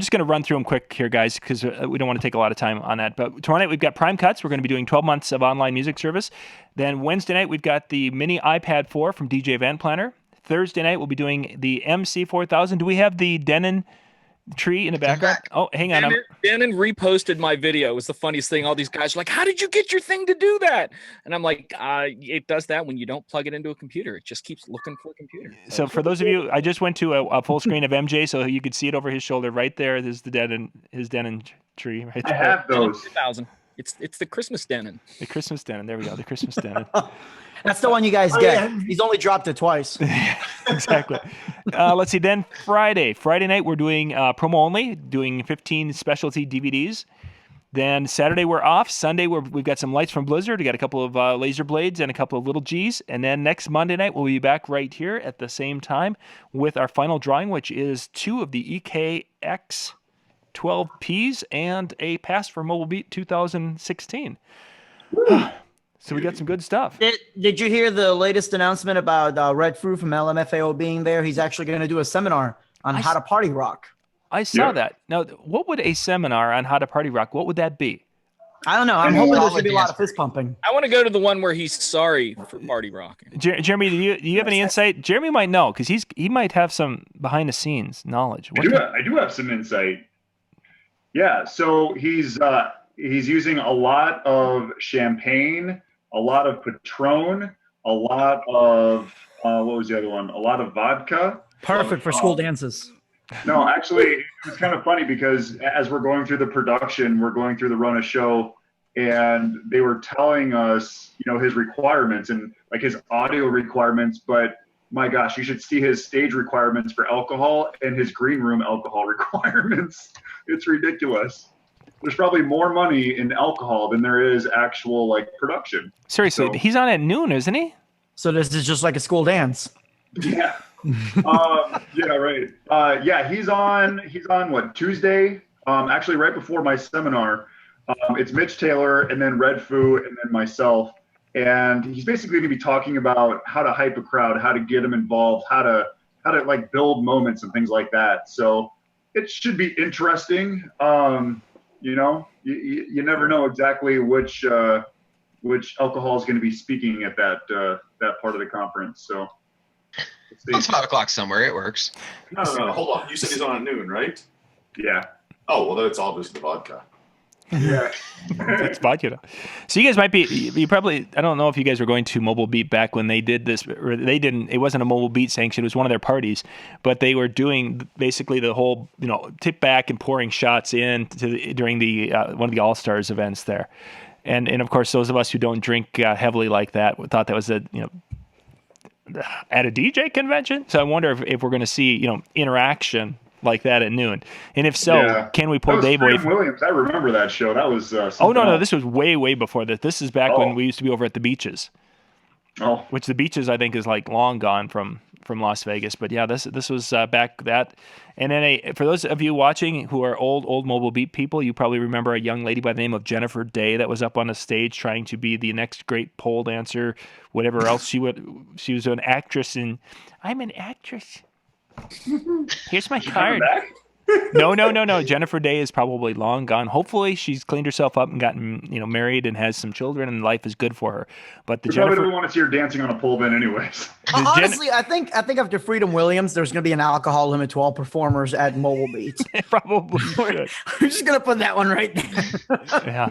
just going to run through them quick here, guys, because we don't want to take a lot of time on that. But tomorrow night, we've got Prime Cuts. We're going to be doing 12 months of online music service. Then Wednesday night, we've got the mini iPad 4 from DJ Event Planner. Thursday night, we'll be doing the MC4000. Do we have the Denon tree in the background? Oh, hang on. Denon reposted my video. It was the funniest thing. All these guys are like, how did you get your thing to do that? And I'm like, it does that when you don't plug it into a computer. It just keeps looking for a computer. So for those of you, I just went to a full screen of MJ so you could see it over his shoulder right there. There's his Denon tree right there. I have those. 2000. It's the Christmas Denon. The Christmas Denon. There we go. The Christmas Denon. That's the one you guys get. He's only dropped it twice. Exactly. Let's see. Then Friday night, we're doing promo only, doing 15 specialty DVDs. Then Saturday, we're off. Sunday, we've got some lights from Blizzard. We got a couple of laser blades and a couple of little G's. And then next Monday night, we'll be back right here at the same time with our final drawing, which is 2 of the EKX 12Ps and a pass for Mobile Beat 2016. So we got some good stuff. Did you hear the latest announcement about Red Fruit from LMFAO being there? He's actually going to do a seminar on how to party rock. I saw that. Now, what would a seminar on how to party rock, what would that be? I don't know. I'm hoping there's going to be a lot of fist pumping. I want to go to the one where he's sorry for party rock. Jeremy, do you have any insight? Jeremy might know because he might have some behind the scenes knowledge. I do have some insight. Yeah, so he's using a lot of champagne, a lot of Patron, a lot of what was the other one? A lot of vodka. Perfect for school dances. No, actually, it was kind of funny because as we're going through the production, we're going through the Rona show, and they were telling us, his requirements and like his audio requirements. But my gosh, you should see his stage requirements for alcohol and his green room alcohol requirements. It's ridiculous. There's probably more money in alcohol than there is actual production. Seriously, So, he's on at noon, isn't he? So this is just like a school dance. Yeah. Yeah, right. Yeah, he's on what, Tuesday? Actually right before my seminar. It's Mitch Taylor and then Red Foo and then myself. And he's basically going to be talking about how to hype a crowd, how to get them involved, how to build moments and things like that. So it should be interesting. You never know exactly which alcohol is going to be speaking at that part of the conference. So It's 5 o'clock somewhere. It works. No, hold on. You said he's on at noon, right? Yeah. Oh, well, then it's all just the vodka. Yeah. It's vodka. So you guys might be. You probably. I don't know if you guys were going to Mobile Beat back when they did this, or they didn't. It wasn't a Mobile Beat sanction. It was one of their parties, but they were doing basically the whole, tip back and pouring shots in during the one of the All Stars events there, and of course those of us who don't drink heavily like that thought that was at a DJ convention. So I wonder if we're going to see interaction like that at noon, and if so, can we pull Dave away from Williams? I remember that show. That was oh no, this was way before this. This is back when we used to be over at the beaches. Oh, which the beaches I think is like long gone from Las Vegas. But yeah, this was back that. And then for those of you watching who are old Mobile Beat people, you probably remember a young lady by the name of Jennifer Day that was up on a stage trying to be the next great pole dancer, whatever else she was an actress in. I'm an actress. Here's my card. No. Jennifer Day is probably long gone. Hopefully, she's cleaned herself up and gotten married and has some children, and life is good for her. But the Jennifer, probably don't want to see her dancing on a pole then, anyways. Honestly, I think after Freedom Williams, there's going to be an alcohol limit to all performers at Mobile Beats. Probably should. We're just going to put that one right there. Yeah,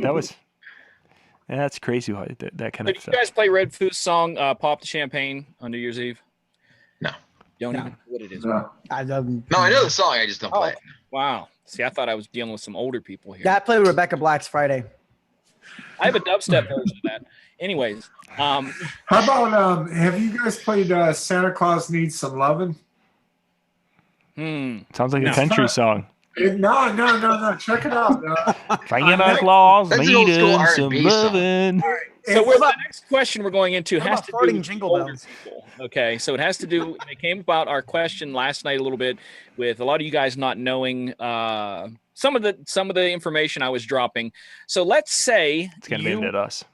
that's crazy. That kind of Did stuff. you guys play Red Food's song "Pop the Champagne" on New Year's Eve? No. Don't even know what it is. No, I know the song. I just don't play it. Wow. See, I thought I was dealing with some older people here. Yeah, I played Rebecca Black's Friday. I have a dubstep version of that. Anyways. How about, have you guys played Santa Claus Needs Some Lovin'? Sounds like a country song. No. Check it out. Santa Claus needed some lovin'. So the next question we're going into has to do with jingle older bells. people. Okay, so it has to do. It came about our question last night a little bit with a lot of you guys not knowing some of the information I was dropping. So let's say it's going to be aimed at us.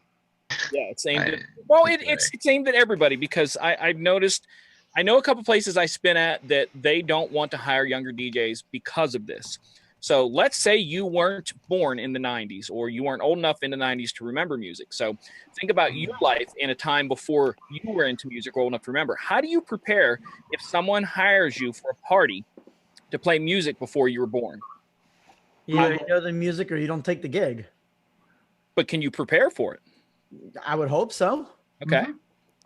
Yeah, it's aimed at. Well, it's aimed at everybody because I've noticed. I know a couple places I spin at that they don't want to hire younger DJs because of this. So let's say you weren't born in the 90s or you weren't old enough in the 90s to remember music. So think about your life in a time before you were into music or old enough to remember. How do you prepare if someone hires you for a party to play music before you were born? You know the music or you don't take the gig. But can you prepare for it? I would hope so. Okay.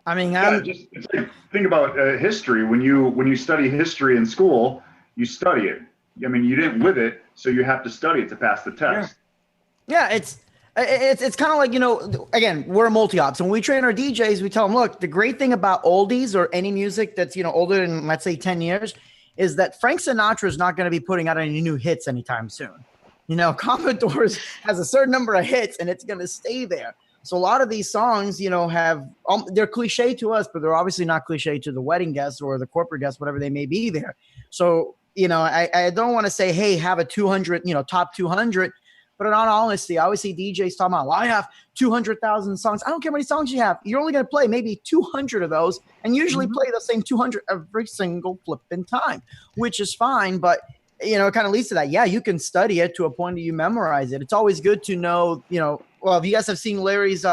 I mean, it's like, think about history. When you study history in school, you study it. I mean, you didn't live it, so you have to study it to pass the test. Yeah, it's kind of like, again, we're multi-ops. When we train our DJs, we tell them, look, the great thing about oldies or any music that's, older than, let's say, 10 years is that Frank Sinatra is not going to be putting out any new hits anytime soon. Commodores has a certain number of hits, and it's going to stay there. So a lot of these songs, have they're cliche to us, but they're obviously not cliche to the wedding guests or the corporate guests, whatever they may be there. So, I don't want to say, hey, have a 200, top 200. But in all honesty, I always see DJs talking about, well, I have 200,000 songs. I don't care how many songs you have. You're only going to play maybe 200 of those and usually play the same 200 every single flipping time, which is fine. But, it kind of leads to that. Yeah, you can study it to a point that you memorize it. It's always good to know, well, if you guys have seen Larry's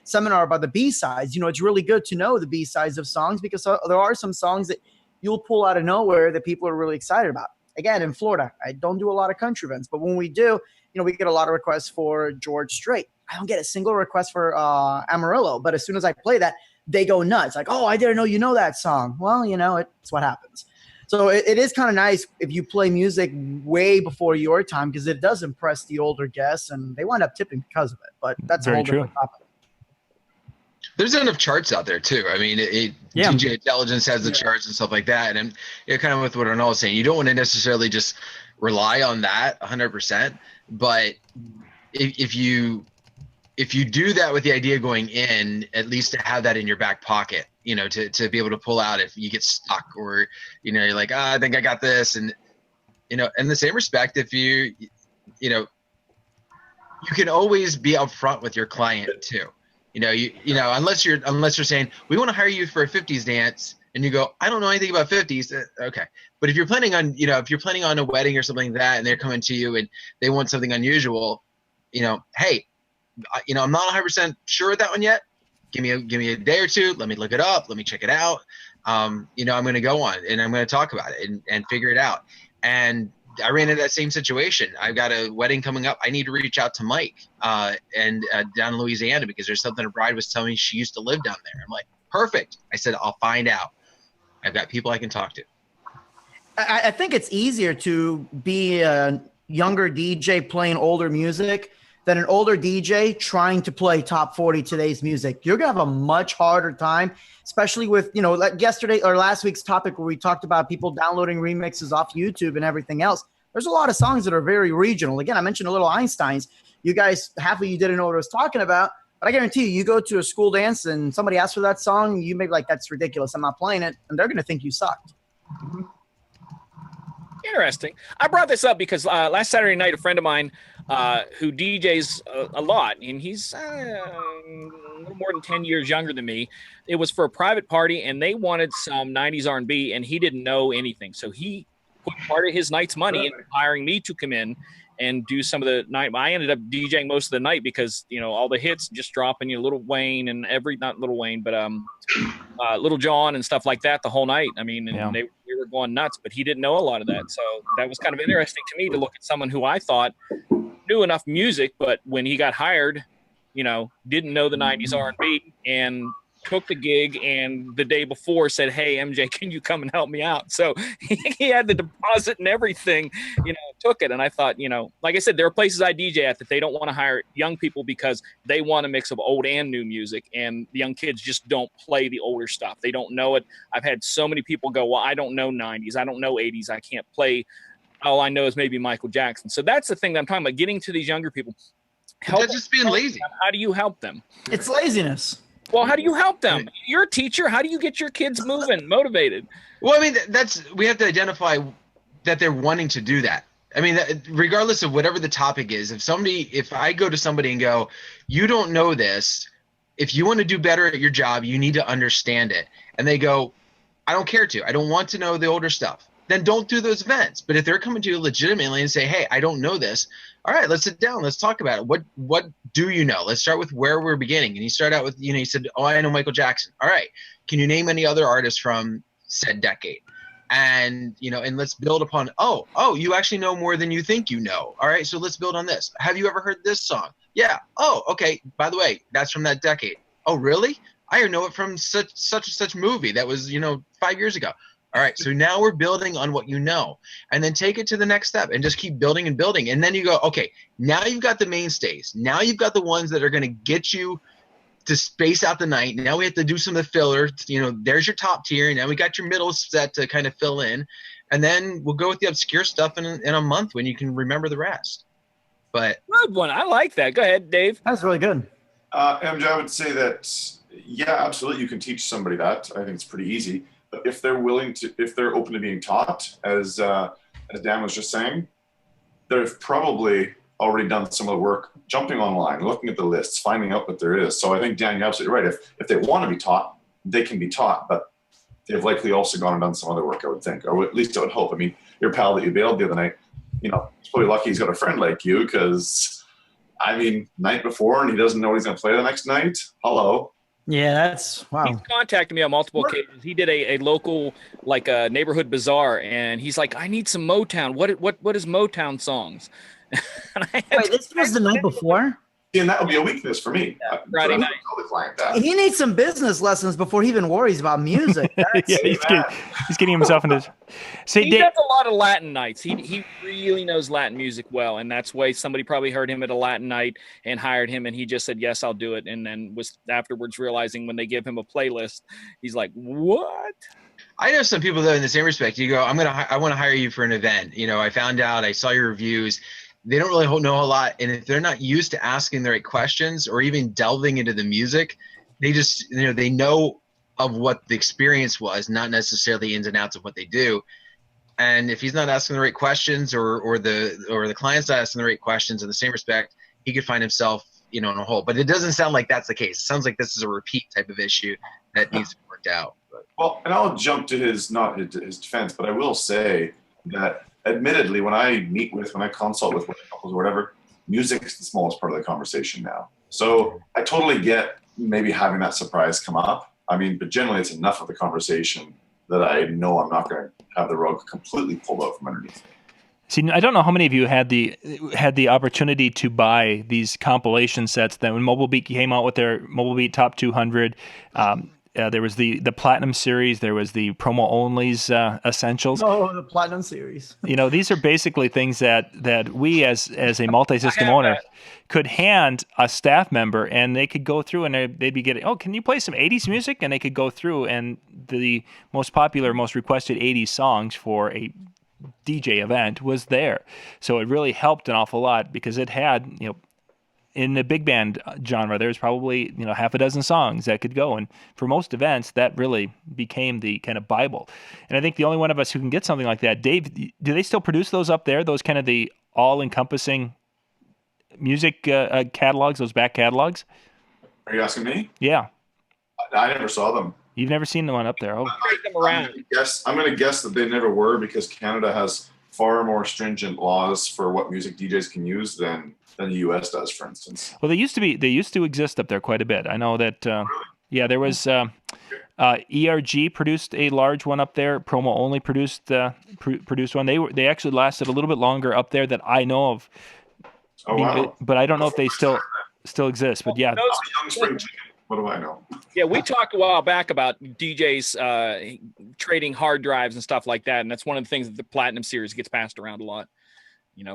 seminar about the B-sides, it's really good to know the B-sides of songs because there are some songs that you'll pull out of nowhere that people are really excited about. Again, in Florida, I don't do a lot of country events, but when we do, we get a lot of requests for George Strait. I don't get a single request for Amarillo, but as soon as I play that, they go nuts. Like, oh, I didn't know you know that song. Well, it's what happens. So it is kind of nice if you play music way before your time because it does impress the older guests and they wind up tipping because of it. But that's a whole different topic. There's enough charts out there too. I mean, DJ Intelligence has the charts and stuff like that. And kind of with what Arnold was saying, you don't want to necessarily just rely on that 100%. But if you do that with the idea going in, at least to have that in your back pocket, to be able to pull out if you get stuck or, you're like, I think I got this. And, in the same respect, if you can always be upfront with your client too. Unless you're saying we want to hire you for a 50s dance and you go, I don't know anything about 50s. Okay. But if you're planning on a wedding or something like that, and they're coming to you and they want something unusual, hey, I'm not 100% sure of that one yet. Give me a day or two. Let me look it up. Let me check it out. I'm going to go on and I'm going to talk about it and figure it out. And I ran into that same situation. I've got a wedding coming up. I need to reach out to Mike and down in Louisiana because there's something a bride was telling me she used to live down there. I'm like, perfect. I said, I'll find out. I've got people I can talk to. I think it's easier to be a younger DJ playing older music than an older DJ trying to play top 40 today's music. You're going to have a much harder time, especially with, like yesterday or last week's topic where we talked about people downloading remixes off YouTube and everything else. There's a lot of songs that are very regional. Again, I mentioned a little Einstein's. You guys, half of you didn't know what I was talking about, but I guarantee you go to a school dance and somebody asks for that song, you may be like, that's ridiculous, I'm not playing it, and they're going to think you sucked. Interesting. I brought this up because last Saturday night, a friend of mine who DJs a lot, and he's a little more than 10 years younger than me. It was for a private party, and they wanted some 90s R&B, and he didn't know anything. So he put part of his night's money in hiring me to come in and do some of the night. I ended up DJing most of the night because, all the hits just dropping, Lil Wayne and not Lil Wayne, but Little John and stuff like that the whole night. I mean, and they were going nuts, but he didn't know a lot of that. So that was kind of interesting to me to look at someone who I thought knew enough music, but when he got hired, didn't know the 90s R&B and took the gig, and the day before said, hey, MJ, can you come and help me out? So he had the deposit and everything, took it. And I thought, like I said, there are places I DJ at that they don't want to hire young people because they want a mix of old and new music, and the young kids just don't play the older stuff. They don't know it. I've had so many people go, well, I don't know 90s. I don't know 80s. I can't play. All I know is maybe Michael Jackson. So that's the thing that I'm talking about, getting to these younger people. That's just being lazy. How do you help them? It's laziness. Well, how do you help them? You're a teacher. How do you get your kids moving, motivated? Well, I mean, we have to identify that they're wanting to do that. I mean, regardless of whatever the topic is, if I go to somebody and go, you don't know this, if you want to do better at your job, you need to understand it. And they go, I don't care to. I don't want to know the older stuff. Then don't do those events. But if they're coming to you legitimately and say, hey, I don't know this, all right, let's sit down. Let's talk about it. What do you know? Let's start with where we're beginning. And you start out with, you said, oh, I know Michael Jackson. All right. Can you name any other artists from said decade? And, and let's build upon, oh, you actually know more than you think you know. All right, so let's build on this. Have you ever heard this song? Yeah. Oh, okay. By the way, that's from that decade. Oh, really? I know it from such movie that was, 5 years ago. All right, so now we're building on what you know, and then take it to the next step and just keep building and building. And then you go, okay, now you've got the mainstays. Now you've got the ones that are going to get you to space out the night. Now we have to do some of the filler. There's your top tier. Now we got your middle set to kind of fill in. And then we'll go with the obscure stuff in a month when you can remember the rest. But good one. I like that. Go ahead, Dave. That's really good. MJ, I would say that, yeah, absolutely. You can teach somebody that. I think it's pretty easy. But if they're open to being taught, as Dan was just saying, they've probably already done some of the work, jumping online, looking at the lists, finding out what there is. So I think, Dan, you're absolutely right. If they want to be taught, they can be taught, but they've likely also gone and done some other work, I would think, or at least I would hope. I mean, your pal that you bailed the other night, he's probably lucky he's got a friend like you, because, night before and he doesn't know what he's going to play the next night. Hello. Yeah, that's wow. He's contacted me on multiple occasions. He did a local a neighborhood bazaar, and he's like, I need some Motown. What is Motown songs? Wait, this was the night before? And that would be a weakness for me. Friday night. He needs some business lessons before he even worries about music. Yeah, he's getting himself into. He does a lot of Latin nights. He really knows Latin music well, and that's why somebody probably heard him at a Latin night and hired him, and he just said, yes, I'll do it, and then was afterwards realizing when they give him a playlist, he's like, what? I know some people, though, in the same respect. You go, I want to hire you for an event. I found out, I saw your reviews. They don't really know a lot, and if they're not used to asking the right questions or even delving into the music, they just they know of what the experience was, not necessarily the ins and outs of what they do. And if he's not asking the right questions, or the client's not asking the right questions in the same respect, he could find himself in a hole. But it doesn't sound like that's the case. It sounds like this is a repeat type of issue that needs to be worked out. But. Well, and I'll jump to his defense, but I will say that, admittedly, when I consult with couples or whatever, music is the smallest part of the conversation now. So I totally get maybe having that surprise come up. I mean, but generally it's enough of the conversation that I know I'm not going to have the rug completely pulled out from underneath me. See, I don't know how many of you had the opportunity to buy these compilation sets that when Mobile Beat came out with their Mobile Beat Top 200. There was the Platinum Series. There was the Promo Only's Essentials. Oh, the Platinum Series. These are basically things that we as a multi-system owner could hand a staff member, and they could go through and they'd be getting, oh, can you play some 80s music? And they could go through, and the most popular, most requested 80s songs for a DJ event was there. So it really helped an awful lot because it had, in the big band genre, there's probably, half a dozen songs that could go. And for most events, that really became the kind of Bible. And I think the only one of us who can get something like that, Dave, do they still produce those up there? Those kind of the all-encompassing music catalogs, those back catalogs? Are you asking me? Yeah. I never saw them. You've never seen the one up there? Oh, Them around. I'm going to guess that they never were because Canada has far more stringent laws for what music DJs can use than the U.S. does, for instance. Well, they used to exist up there quite a bit. I know that. There was ERG produced a large one up there. Promo Only produced one. They actually lasted a little bit longer up there that I know of. Oh wow! But I don't know if they still exist. But yeah, Young spring chicken. What do I know? Yeah, we talked a while back about DJs trading hard drives and stuff like that, and that's one of the things that the Platinum Series gets passed around a lot.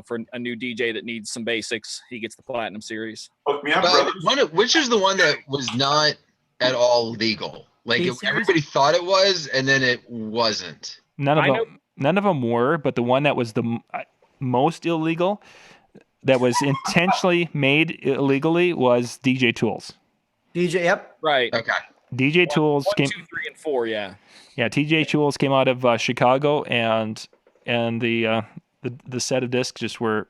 For a new DJ that needs some basics, he gets the Platinum Series. Hook me up, brother. Which is the one that was not at all legal? Like everybody thought it was, and then it wasn't. None of them were, but the one that was the most illegal, that was intentionally made illegally, was DJ Tools. DJ, yep. Right. Okay. DJ Tools one, came. 2, 3, and 4. Yeah. Yeah, TJ Tools came out of Chicago, and the set of discs just were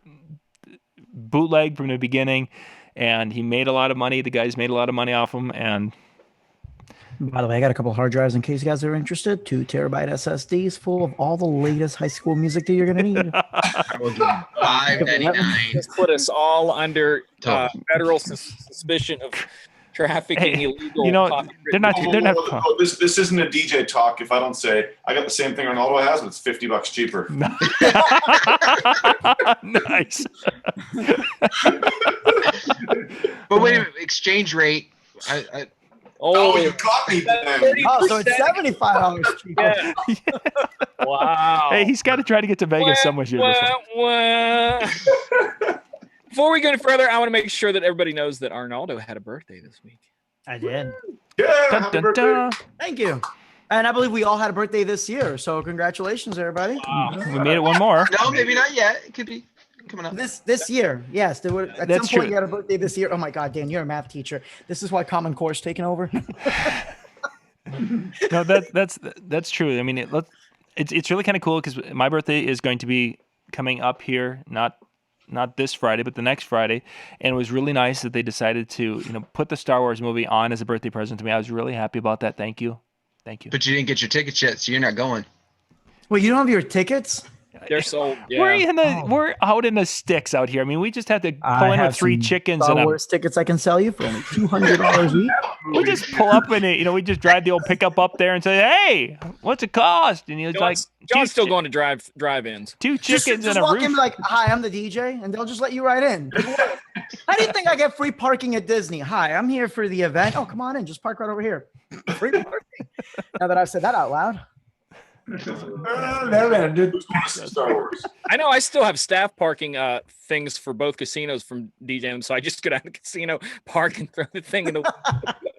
bootleg from the beginning, and he made a lot of money. The guys made a lot of money off him. And by the way, I got a couple hard drives in case you guys are interested. 2 terabyte SSDs full of all the latest high school music that you're gonna need. $5.99. Just put us all under federal suspicion of trafficking illegal. they're not. This isn't a DJ talk. If I don't say I got the same thing Ronaldo has, but it's $50 cheaper. Nice. But wait a minute, exchange rate. You caught me then. Oh, so it's $75 cheaper. Yeah. Wow. Hey, he's got to try to get to Vegas somewhere. Before we go any further, I want to make sure that everybody knows that Arnaldo had a birthday this week. I did. Yeah, Dun, happy dun, birthday. dun. Thank you. And I believe we all had a birthday this year. So congratulations, everybody. We made it one more. No, maybe not yet. It could be coming up. This year, yes. There were, at That's some point true. you had a birthday this year. Oh my God, Dan, you're a math teacher. This is why Common Core's taken over. No, that's true. I mean, it's really kind of cool because my birthday is going to be coming up here, not this Friday, but the next Friday, and it was really nice that they decided to put the Star Wars movie on as a birthday present to me. I was really happy about that. Thank you. But you didn't get your tickets yet, so you're not going. Wait, you don't have your tickets? They're sold. Yeah. We're out in the sticks out here. I mean, we just have to pull in with 3 chickens Star and Wars tickets I can sell you for only $200 each. we just pull up and we just drive the old pickup up there and say, "Hey, what's it cost?" And he's like, John's still going to drive-ins. 2 chickens Just and a walk roof. in and be like, "Hi, I'm the DJ," and they'll just let you right in. How do you think I get free parking at Disney? Hi, I'm here for the event. Oh, come on in. Just park right over here. Free parking. Now that I've said that out loud. That ended. Star Wars. I know I still have staff parking things for both casinos from DJing, so I just go down to the casino, park, and throw the thing in the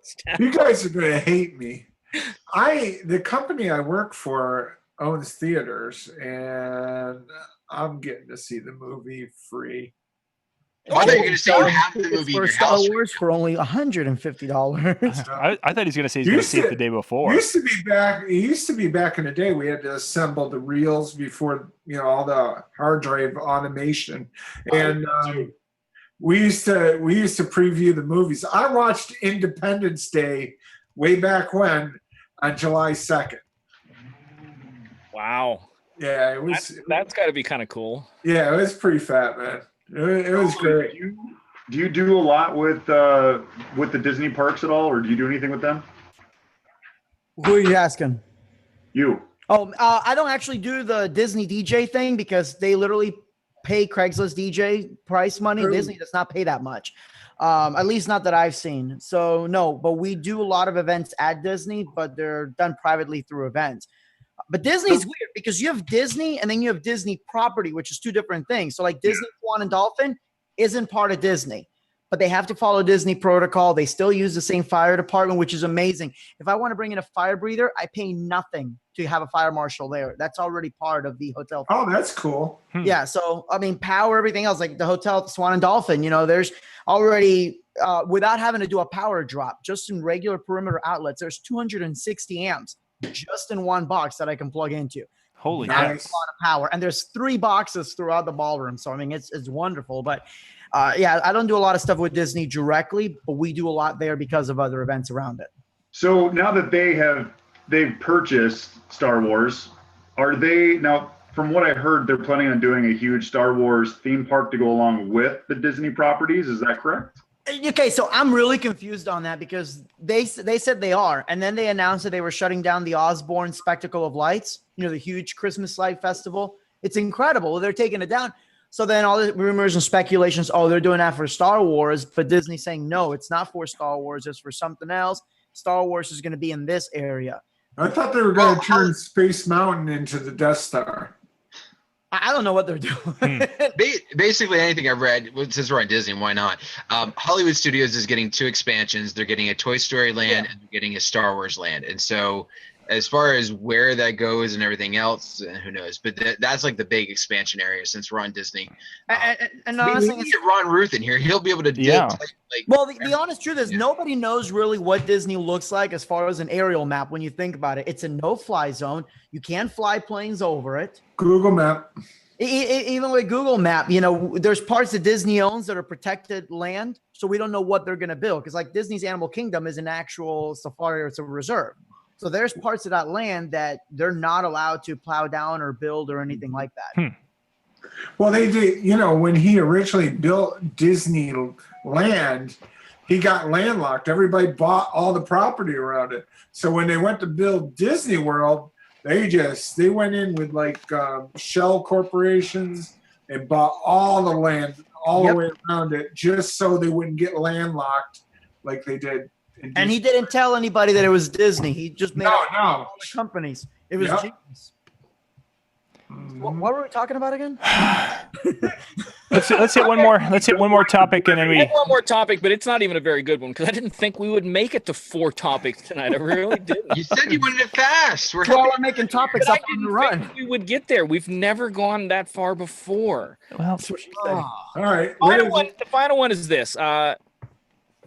staff. You guys are gonna hate me. The company I work for owns theaters, and I'm getting to see the movie free. I thought you were going to say you have the movie in for your Star house. Wars for only $150. I thought he was going to say he's going to see it the day before. It used to be back in the day. We had to assemble the reels before all the hard drive automation, and we used to preview the movies. I watched Independence Day way back when on July 2nd. Wow. Yeah, it was. That's got to be kind of cool. Yeah, it was pretty fat, man. It was great. Do you do a lot with the Disney parks at all, or do you do anything with them? Who are you asking? You. Oh, I don't actually do the Disney DJ thing because they literally pay Craigslist DJ price money. Ooh. Disney does not pay that much, at least not that I've seen. So no, but we do a lot of events at Disney, but they're done privately through events. But Disney's weird because you have Disney and then you have Disney property, which is two different things. So like Disney Swan and Dolphin isn't part of Disney, but they have to follow Disney protocol. They still use the same fire department, which is amazing. If I want to bring in a fire breather, I pay nothing to have a fire marshal there. That's already part of the hotel. Oh, that's cool. Yeah. So, I mean, power, everything else, like the hotel at the Swan and Dolphin, there's already, without having to do a power drop, just in regular perimeter outlets, there's 260 amps just in one box that I can plug into. Holy That's Nice. a lot of power. And there's 3 boxes throughout the ballroom. So, I mean, it's wonderful. But yeah, I don't do a lot of stuff with Disney directly, but we do a lot there because of other events around it. So now that they've purchased Star Wars, are they now? From what I heard, they're planning on doing a huge Star Wars theme park to go along with the Disney properties. Is that correct? Okay, so I'm really confused on that because they said they are, and then they announced that they were shutting down the Osborne Spectacle of Lights, the huge Christmas light festival. It's incredible. They're taking it down. So then all the rumors and speculations, they're doing that for Star Wars, but Disney saying, no, it's not for Star Wars. It's for something else. Star Wars is going to be in this area. I thought they were going to turn Space Mountain into the Death Star. I don't know what they're doing. Basically, anything I've read, since we're on Disney, why not? Hollywood Studios is getting 2 expansions. They're getting a Toy Story land and they're getting a Star Wars land. And so as far as where that goes and everything else, who knows? But that's like the big expansion area since we're on Disney. And we honestly, need Ron Ruth in here. He'll be able to well, the honest truth is nobody knows really what Disney looks like as far as an aerial map when you think about it. It's a no-fly zone. You can't fly planes over it. Google Map. Even with Google Map, there's parts that Disney owns that are protected land, so we don't know what they're going to build. Because like Disney's Animal Kingdom is an actual safari, or it's a reserve. So there's parts of that land that they're not allowed to plow down or build or anything like that. Well, they did, when he originally built Disneyland, he got landlocked. Everybody bought all the property around it. So when they went to build Disney World, they went in with like shell corporations and bought all the land all the way around it just so they wouldn't get landlocked like they did. And he didn't tell anybody that it was Disney. He just made all the companies. It was genius. What were we talking about again? Let's hit one more. Let's hit one more topic, and then we. One more topic, but it's not even a very good one because I didn't think we would make it to 4 topics tonight. I really didn't. You said you wanted it fast. We're making topics up on the run. We would get there. We've never gone that far before. Well, that's what you say. All right. The final one is this.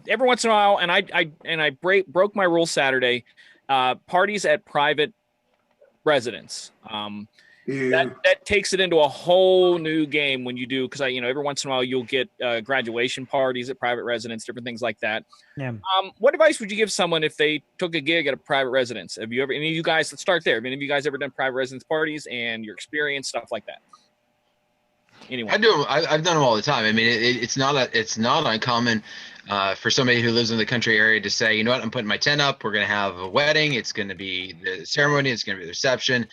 Every once in a while, and I broke my rule Saturday. Parties at private residence. That takes it into a whole new game when you do, because every once in a while you'll get graduation parties at private residence, different things like that. Yeah. What advice would you give someone if they took a gig at a private residence? Have you ever? Any of you guys? Let's start there. Have any of you guys ever done private residence parties and your experience, stuff like that? Anyway, I do. I've done them all the time. I mean, it's not uncommon for somebody who lives in the country area to say, you know what, I'm putting my tent up. We're going to have a wedding. It's going to be the ceremony. It's going to be the reception.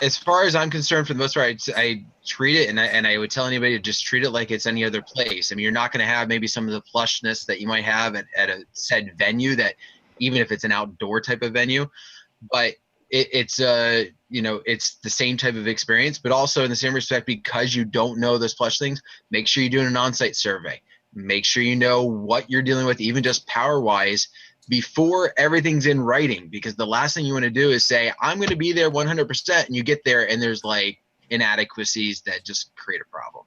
As far as I'm concerned, for the most part, I treat it, and I would tell anybody to just treat it like it's any other place. I mean, you're not going to have maybe some of the plushness that you might have at a said venue, that even if it's an outdoor type of venue, but it's the same type of experience. But also in the same respect, because you don't know those plush things, make sure you're doing an on-site survey. Make sure you know what you're dealing with, even just power-wise, before everything's in writing, because the last thing you want to do is say, I'm going to be there 100%, and you get there and there's like inadequacies that just create a problem.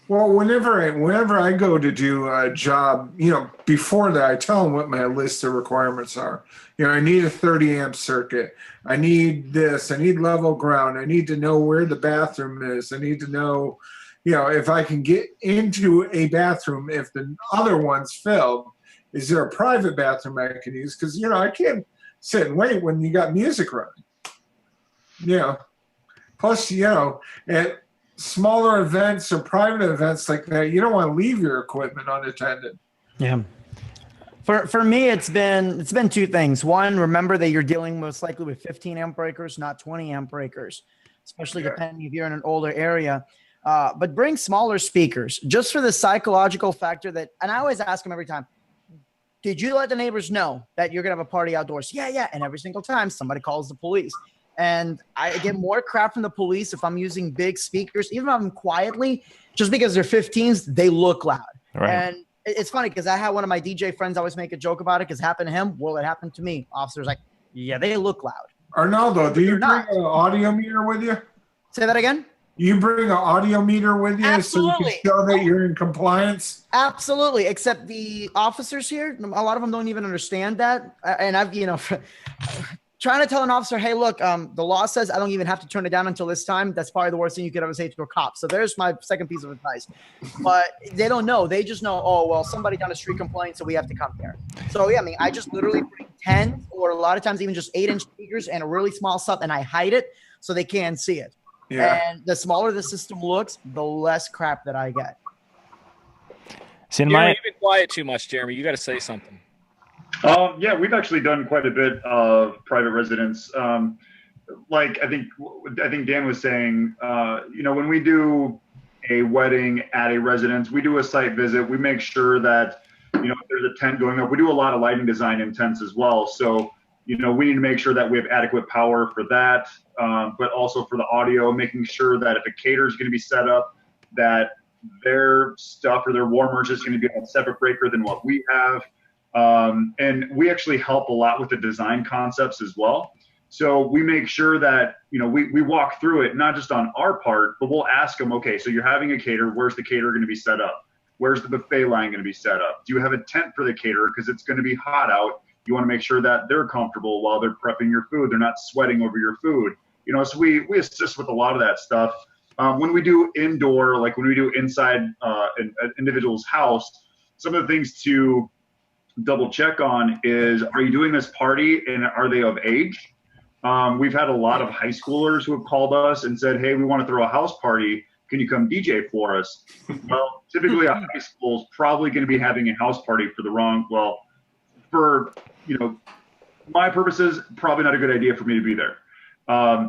Well, whenever I go to do a job, before that, I tell them what my list of requirements are. I need a 30 amp circuit. I need this. I need level ground. I need to know where the bathroom is. I need to know, if I can get into a bathroom, if the other one's filled. Is there a private bathroom I can use? Because, I can't sit and wait when you got music running. Plus, at smaller events or private events like that, you don't want to leave your equipment unattended. Yeah. For me, it's been two things. One, remember that you're dealing most likely with 15 amp breakers, not 20 amp breakers, especially depending if you're in an older area. But bring smaller speakers just for the psychological factor that, and I always ask them every time, did you let the neighbors know that you're going to have a party outdoors? Yeah. And every single time somebody calls the police. And I get more crap from the police if I'm using big speakers, even if I'm quietly, just because they're 15s, they look loud. Right. And it's funny because I had one of my DJ friends always make a joke about it because it happened to him. Well, it happened to me. Officer's like, yeah, they look loud. Arnaldo, do you bring not. an audio meter with you? Say that again? You bring an audio meter with you so you Absolutely. can show that you're in compliance? Absolutely. Except the officers here, a lot of them don't even understand that. And I've, trying to tell an officer, hey, look, the law says I don't even have to turn it down until this time. That's probably the worst thing you could ever say to a cop. So there's my second piece of advice. But they don't know. They just know, oh, well, somebody down the street complained, so we have to come here. So, yeah, I mean, I just literally bring 10 or a lot of times even just 8-inch speakers and a really small sub, and I hide it so they can't see it. Yeah. And the smaller the system looks, the less crap that I get. Jeremy, you've been quiet too much, Jeremy. You got to say something. Yeah, we've actually done quite a bit of private residence. Like I think Dan was saying, when we do a wedding at a residence, we do a site visit. We make sure that, if there's a tent going up, we do a lot of lighting design in tents as well. So, we need to make sure that we have adequate power for that, but also for the audio, making sure that if a caterer is going to be set up, that their stuff or their warmers is going to be on a separate breaker than what we have. And we actually help a lot with the design concepts as well. So we make sure that, we walk through it, not just on our part, but we'll ask them, okay, so you're having a caterer, where's the caterer going to be set up? Where's the buffet line going to be set up? Do you have a tent for the caterer? Because it's going to be hot out. You want to make sure that they're comfortable while they're prepping your food. They're not sweating over your food. So we assist with a lot of that stuff. When we do indoor, like when we do inside an individual's house, some of the things to double check on is, are you doing this party and are they of age? We've had a lot of high schoolers who have called us and said, hey, we want to throw a house party. Can you come DJ for us? Well, typically a high school is probably going to be having a house party for my purposes, probably not a good idea for me to be there.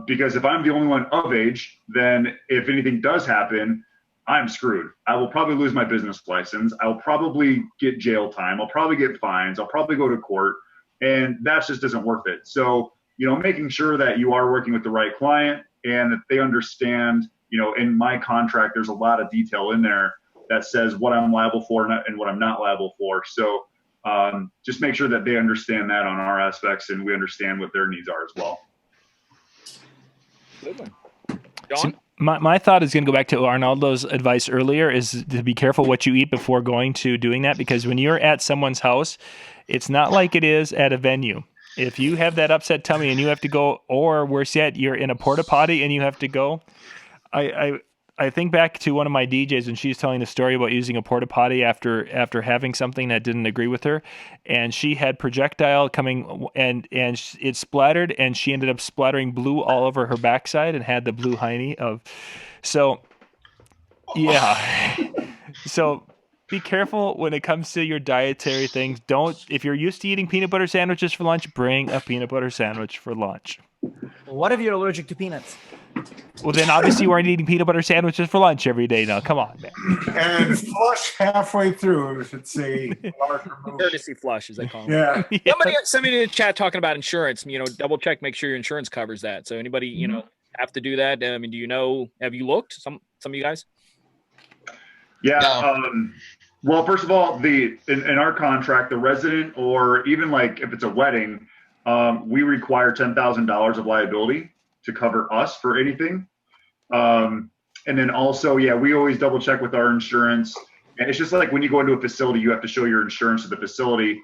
Because if I'm the only one of age, then if anything does happen, I'm screwed. I will probably lose my business license. I'll probably get jail time. I'll probably get fines. I'll probably go to court. And that just isn't worth it. So, making sure that you are working with the right client and that they understand, in my contract, there's a lot of detail in there that says what I'm liable for and what I'm not liable for. So just make sure that they understand that on our aspects and we understand what their needs are as well. Good one. John? My thought is going to go back to Arnaldo's advice earlier, is to be careful what you eat before going to doing that, because when you're at someone's house, it's not like it is at a venue. If you have that upset tummy and you have to go, or worse yet, you're in a porta potty and you have to go. I think back to one of my DJs and she's telling the story about using a porta potty after having something that didn't agree with her, and she had projectile coming and it splattered, and she ended up splattering blue all over her backside and had the blue hiney of. So, yeah. So be careful when it comes to your dietary things. If you're used to eating peanut butter sandwiches for lunch, bring a peanut butter sandwich for lunch. What if you're allergic to peanuts? Well, then obviously you aren't eating peanut butter sandwiches for lunch every day now. Come on, man. And flush halfway through if it's a larger movie. Courtesy flush, as they call them. Yeah. Somebody in the chat talking about insurance. Double check, make sure your insurance covers that. So anybody, have to do that. I mean, have you looked? Some of you guys? Yeah. No. Well, first of all, in our contract, the resident, or even like if it's a wedding, we require $10,000 of liability to cover us for anything. And then also, we always double check with our insurance. And it's just like when you go into a facility, you have to show your insurance to the facility.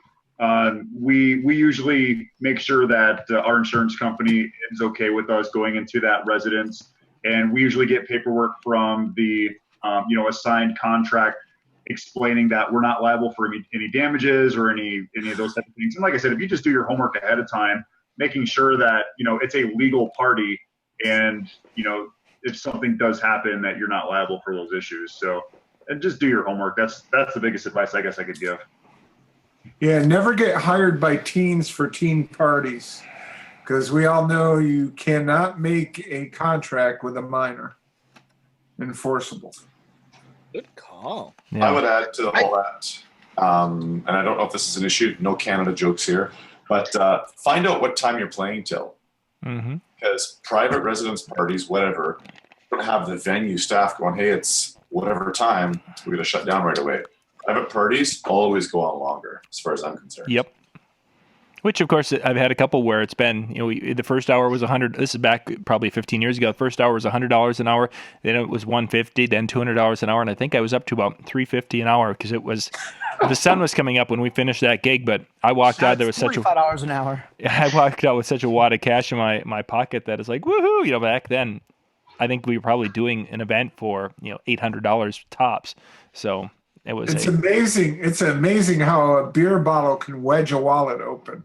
We usually make sure that our insurance company is okay with us going into that residence. And we usually get paperwork from the, assigned contract explaining that we're not liable for any damages or any of those type of things. And like I said, if you just do your homework ahead of time, making sure that, it's a legal party and, if something does happen that you're not liable for those issues. So, and just do your homework. That's the biggest advice I guess I could give. Yeah, never get hired by teens for teen parties, because we all know you cannot make a contract with a minor enforceable. Good call. Yeah. I would add to all that, and I don't know if this is an issue. No Canada jokes here, but find out what time you're playing till. Mm-hmm. Because private residence parties, whatever, don't have the venue staff going, hey, it's whatever time, we're going to shut down right away. Private parties always go on longer, as far as I'm concerned. Yep. Which, of course, I've had a couple where it's been, the first hour was $100. This is back probably 15 years ago. The first hour was $100 an hour. Then it was $150, then $200 an hour. And I think I was up to about $350 an hour because it was, the sun was coming up when we finished that gig. But I walked out, there was such $45 an hour. I walked out with such a wad of cash in my pocket that it's like, woohoo. Back then, I think we were probably doing an event for, $800 tops. So it was. It's amazing. It's amazing how a beer bottle can wedge a wallet open.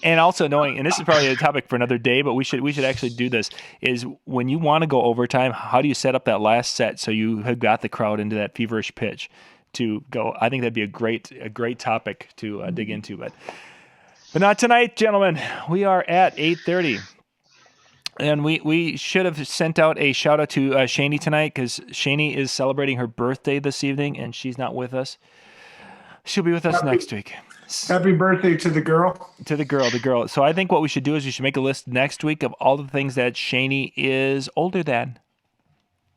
And also knowing, and this is probably a topic for another day, but we should actually do this, is when you want to go overtime, how do you set up that last set so you have got the crowd into that feverish pitch to go? I think that'd be a great topic to dig into, but not tonight, gentlemen. We are at 8:30. And we should have sent out a shout out to Shani tonight because Shani is celebrating her birthday this evening and she's not with us. She'll be with us next week. Happy birthday to the girl. To the girl. So I think what we should do is we should make a list next week of all the things that Shani is older than.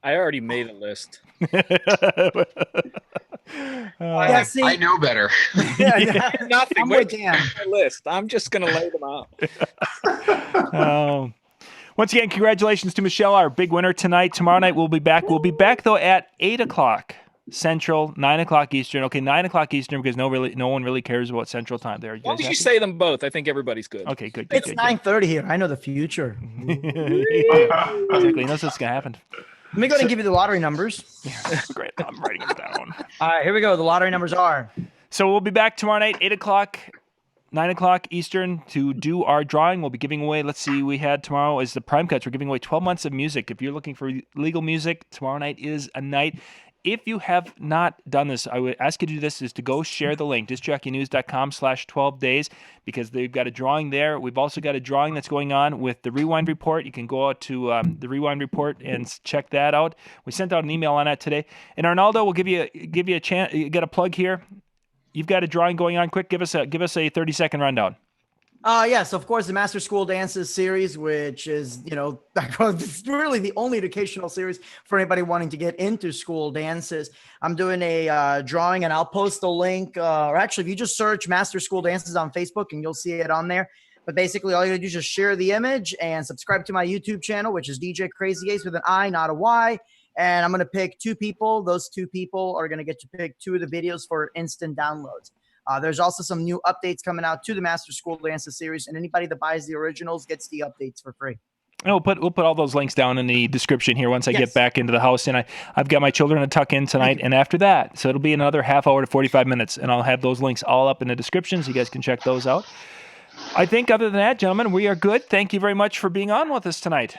I already made a list. Yeah, see, I know better. Nothing. I'm Wait with Dan. for my list. I'm just going to lay them out. Once again, congratulations to Michelle, our big winner tonight. Tomorrow night we'll be back. We'll be back though at 8:00 Central, 9:00 Eastern. Okay, 9:00 Eastern because no one really cares about Central Time. There, As long as you say them both, I think everybody's good. Okay, good. It's 9:30 here. I know the future. Exactly. Knows what's gonna happen. Let me go ahead and give you the lottery numbers. Yeah, great. I'm writing it down. All right, here we go. The lottery numbers are. So we'll be back tomorrow night, 8:00. 9:00 Eastern to do our drawing. We'll be giving away, let's see, we had tomorrow is the Prime Cuts. We're giving away 12 months of music. If you're looking for legal music, tomorrow night is a night. If you have not done this, I would ask you to do this, is to go share the link, discjockeynews.com/12 days, because they've got a drawing there. We've also got a drawing that's going on with the Rewind Report. You can go out to the Rewind Report and check that out. We sent out an email on that today. And Arnaldo will give you a chance, you get a plug here. You've got a drawing going on. Quick, give us a 30-second rundown. Yes, of course, the Master School Dances series, which is, it's really the only educational series for anybody wanting to get into school dances. I'm doing a drawing, and I'll post the link. Or actually, if you just search Master School Dances on Facebook, and you'll see it on there. But basically, all you gotta do is just share the image and subscribe to my YouTube channel, which is DJ Crazy Ace with an I, not a Y. And I'm going to pick 2 people. Those 2 people are going to get to pick 2 of the videos for instant downloads. There's also some new updates coming out to the Master School Dances series, and anybody that buys the originals gets the updates for free. And we'll put all those links down in the description here once I get back into the house. And I've got my children to tuck in tonight and after that. So it'll be another half hour to 45 minutes, and I'll have those links all up in the description so you guys can check those out. I think other than that, gentlemen, we are good. Thank you very much for being on with us tonight.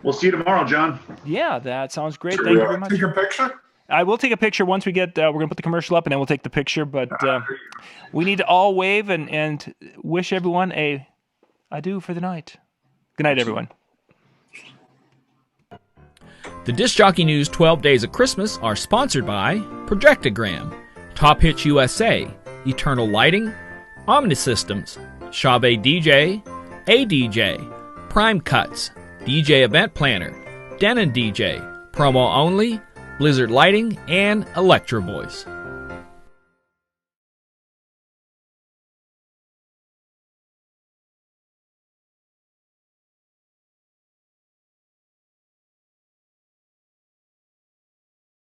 We'll see you tomorrow, John. Yeah, that sounds great. Should Thank we you very much. take a picture? I will take a picture once we get, we're going to put the commercial up and then we'll take the picture. But we need to all wave and wish everyone a adieu for the night. Good night, everyone. The Disc Jockey News 12 Days of Christmas are sponsored by Projectogram, Top Hitch USA, Eternal Lighting, Omni Systems, Chauvet DJ, ADJ, Prime Cuts, DJ Event Planner, Denon DJ, Promo Only, Blizzard Lighting, and Electro Voice.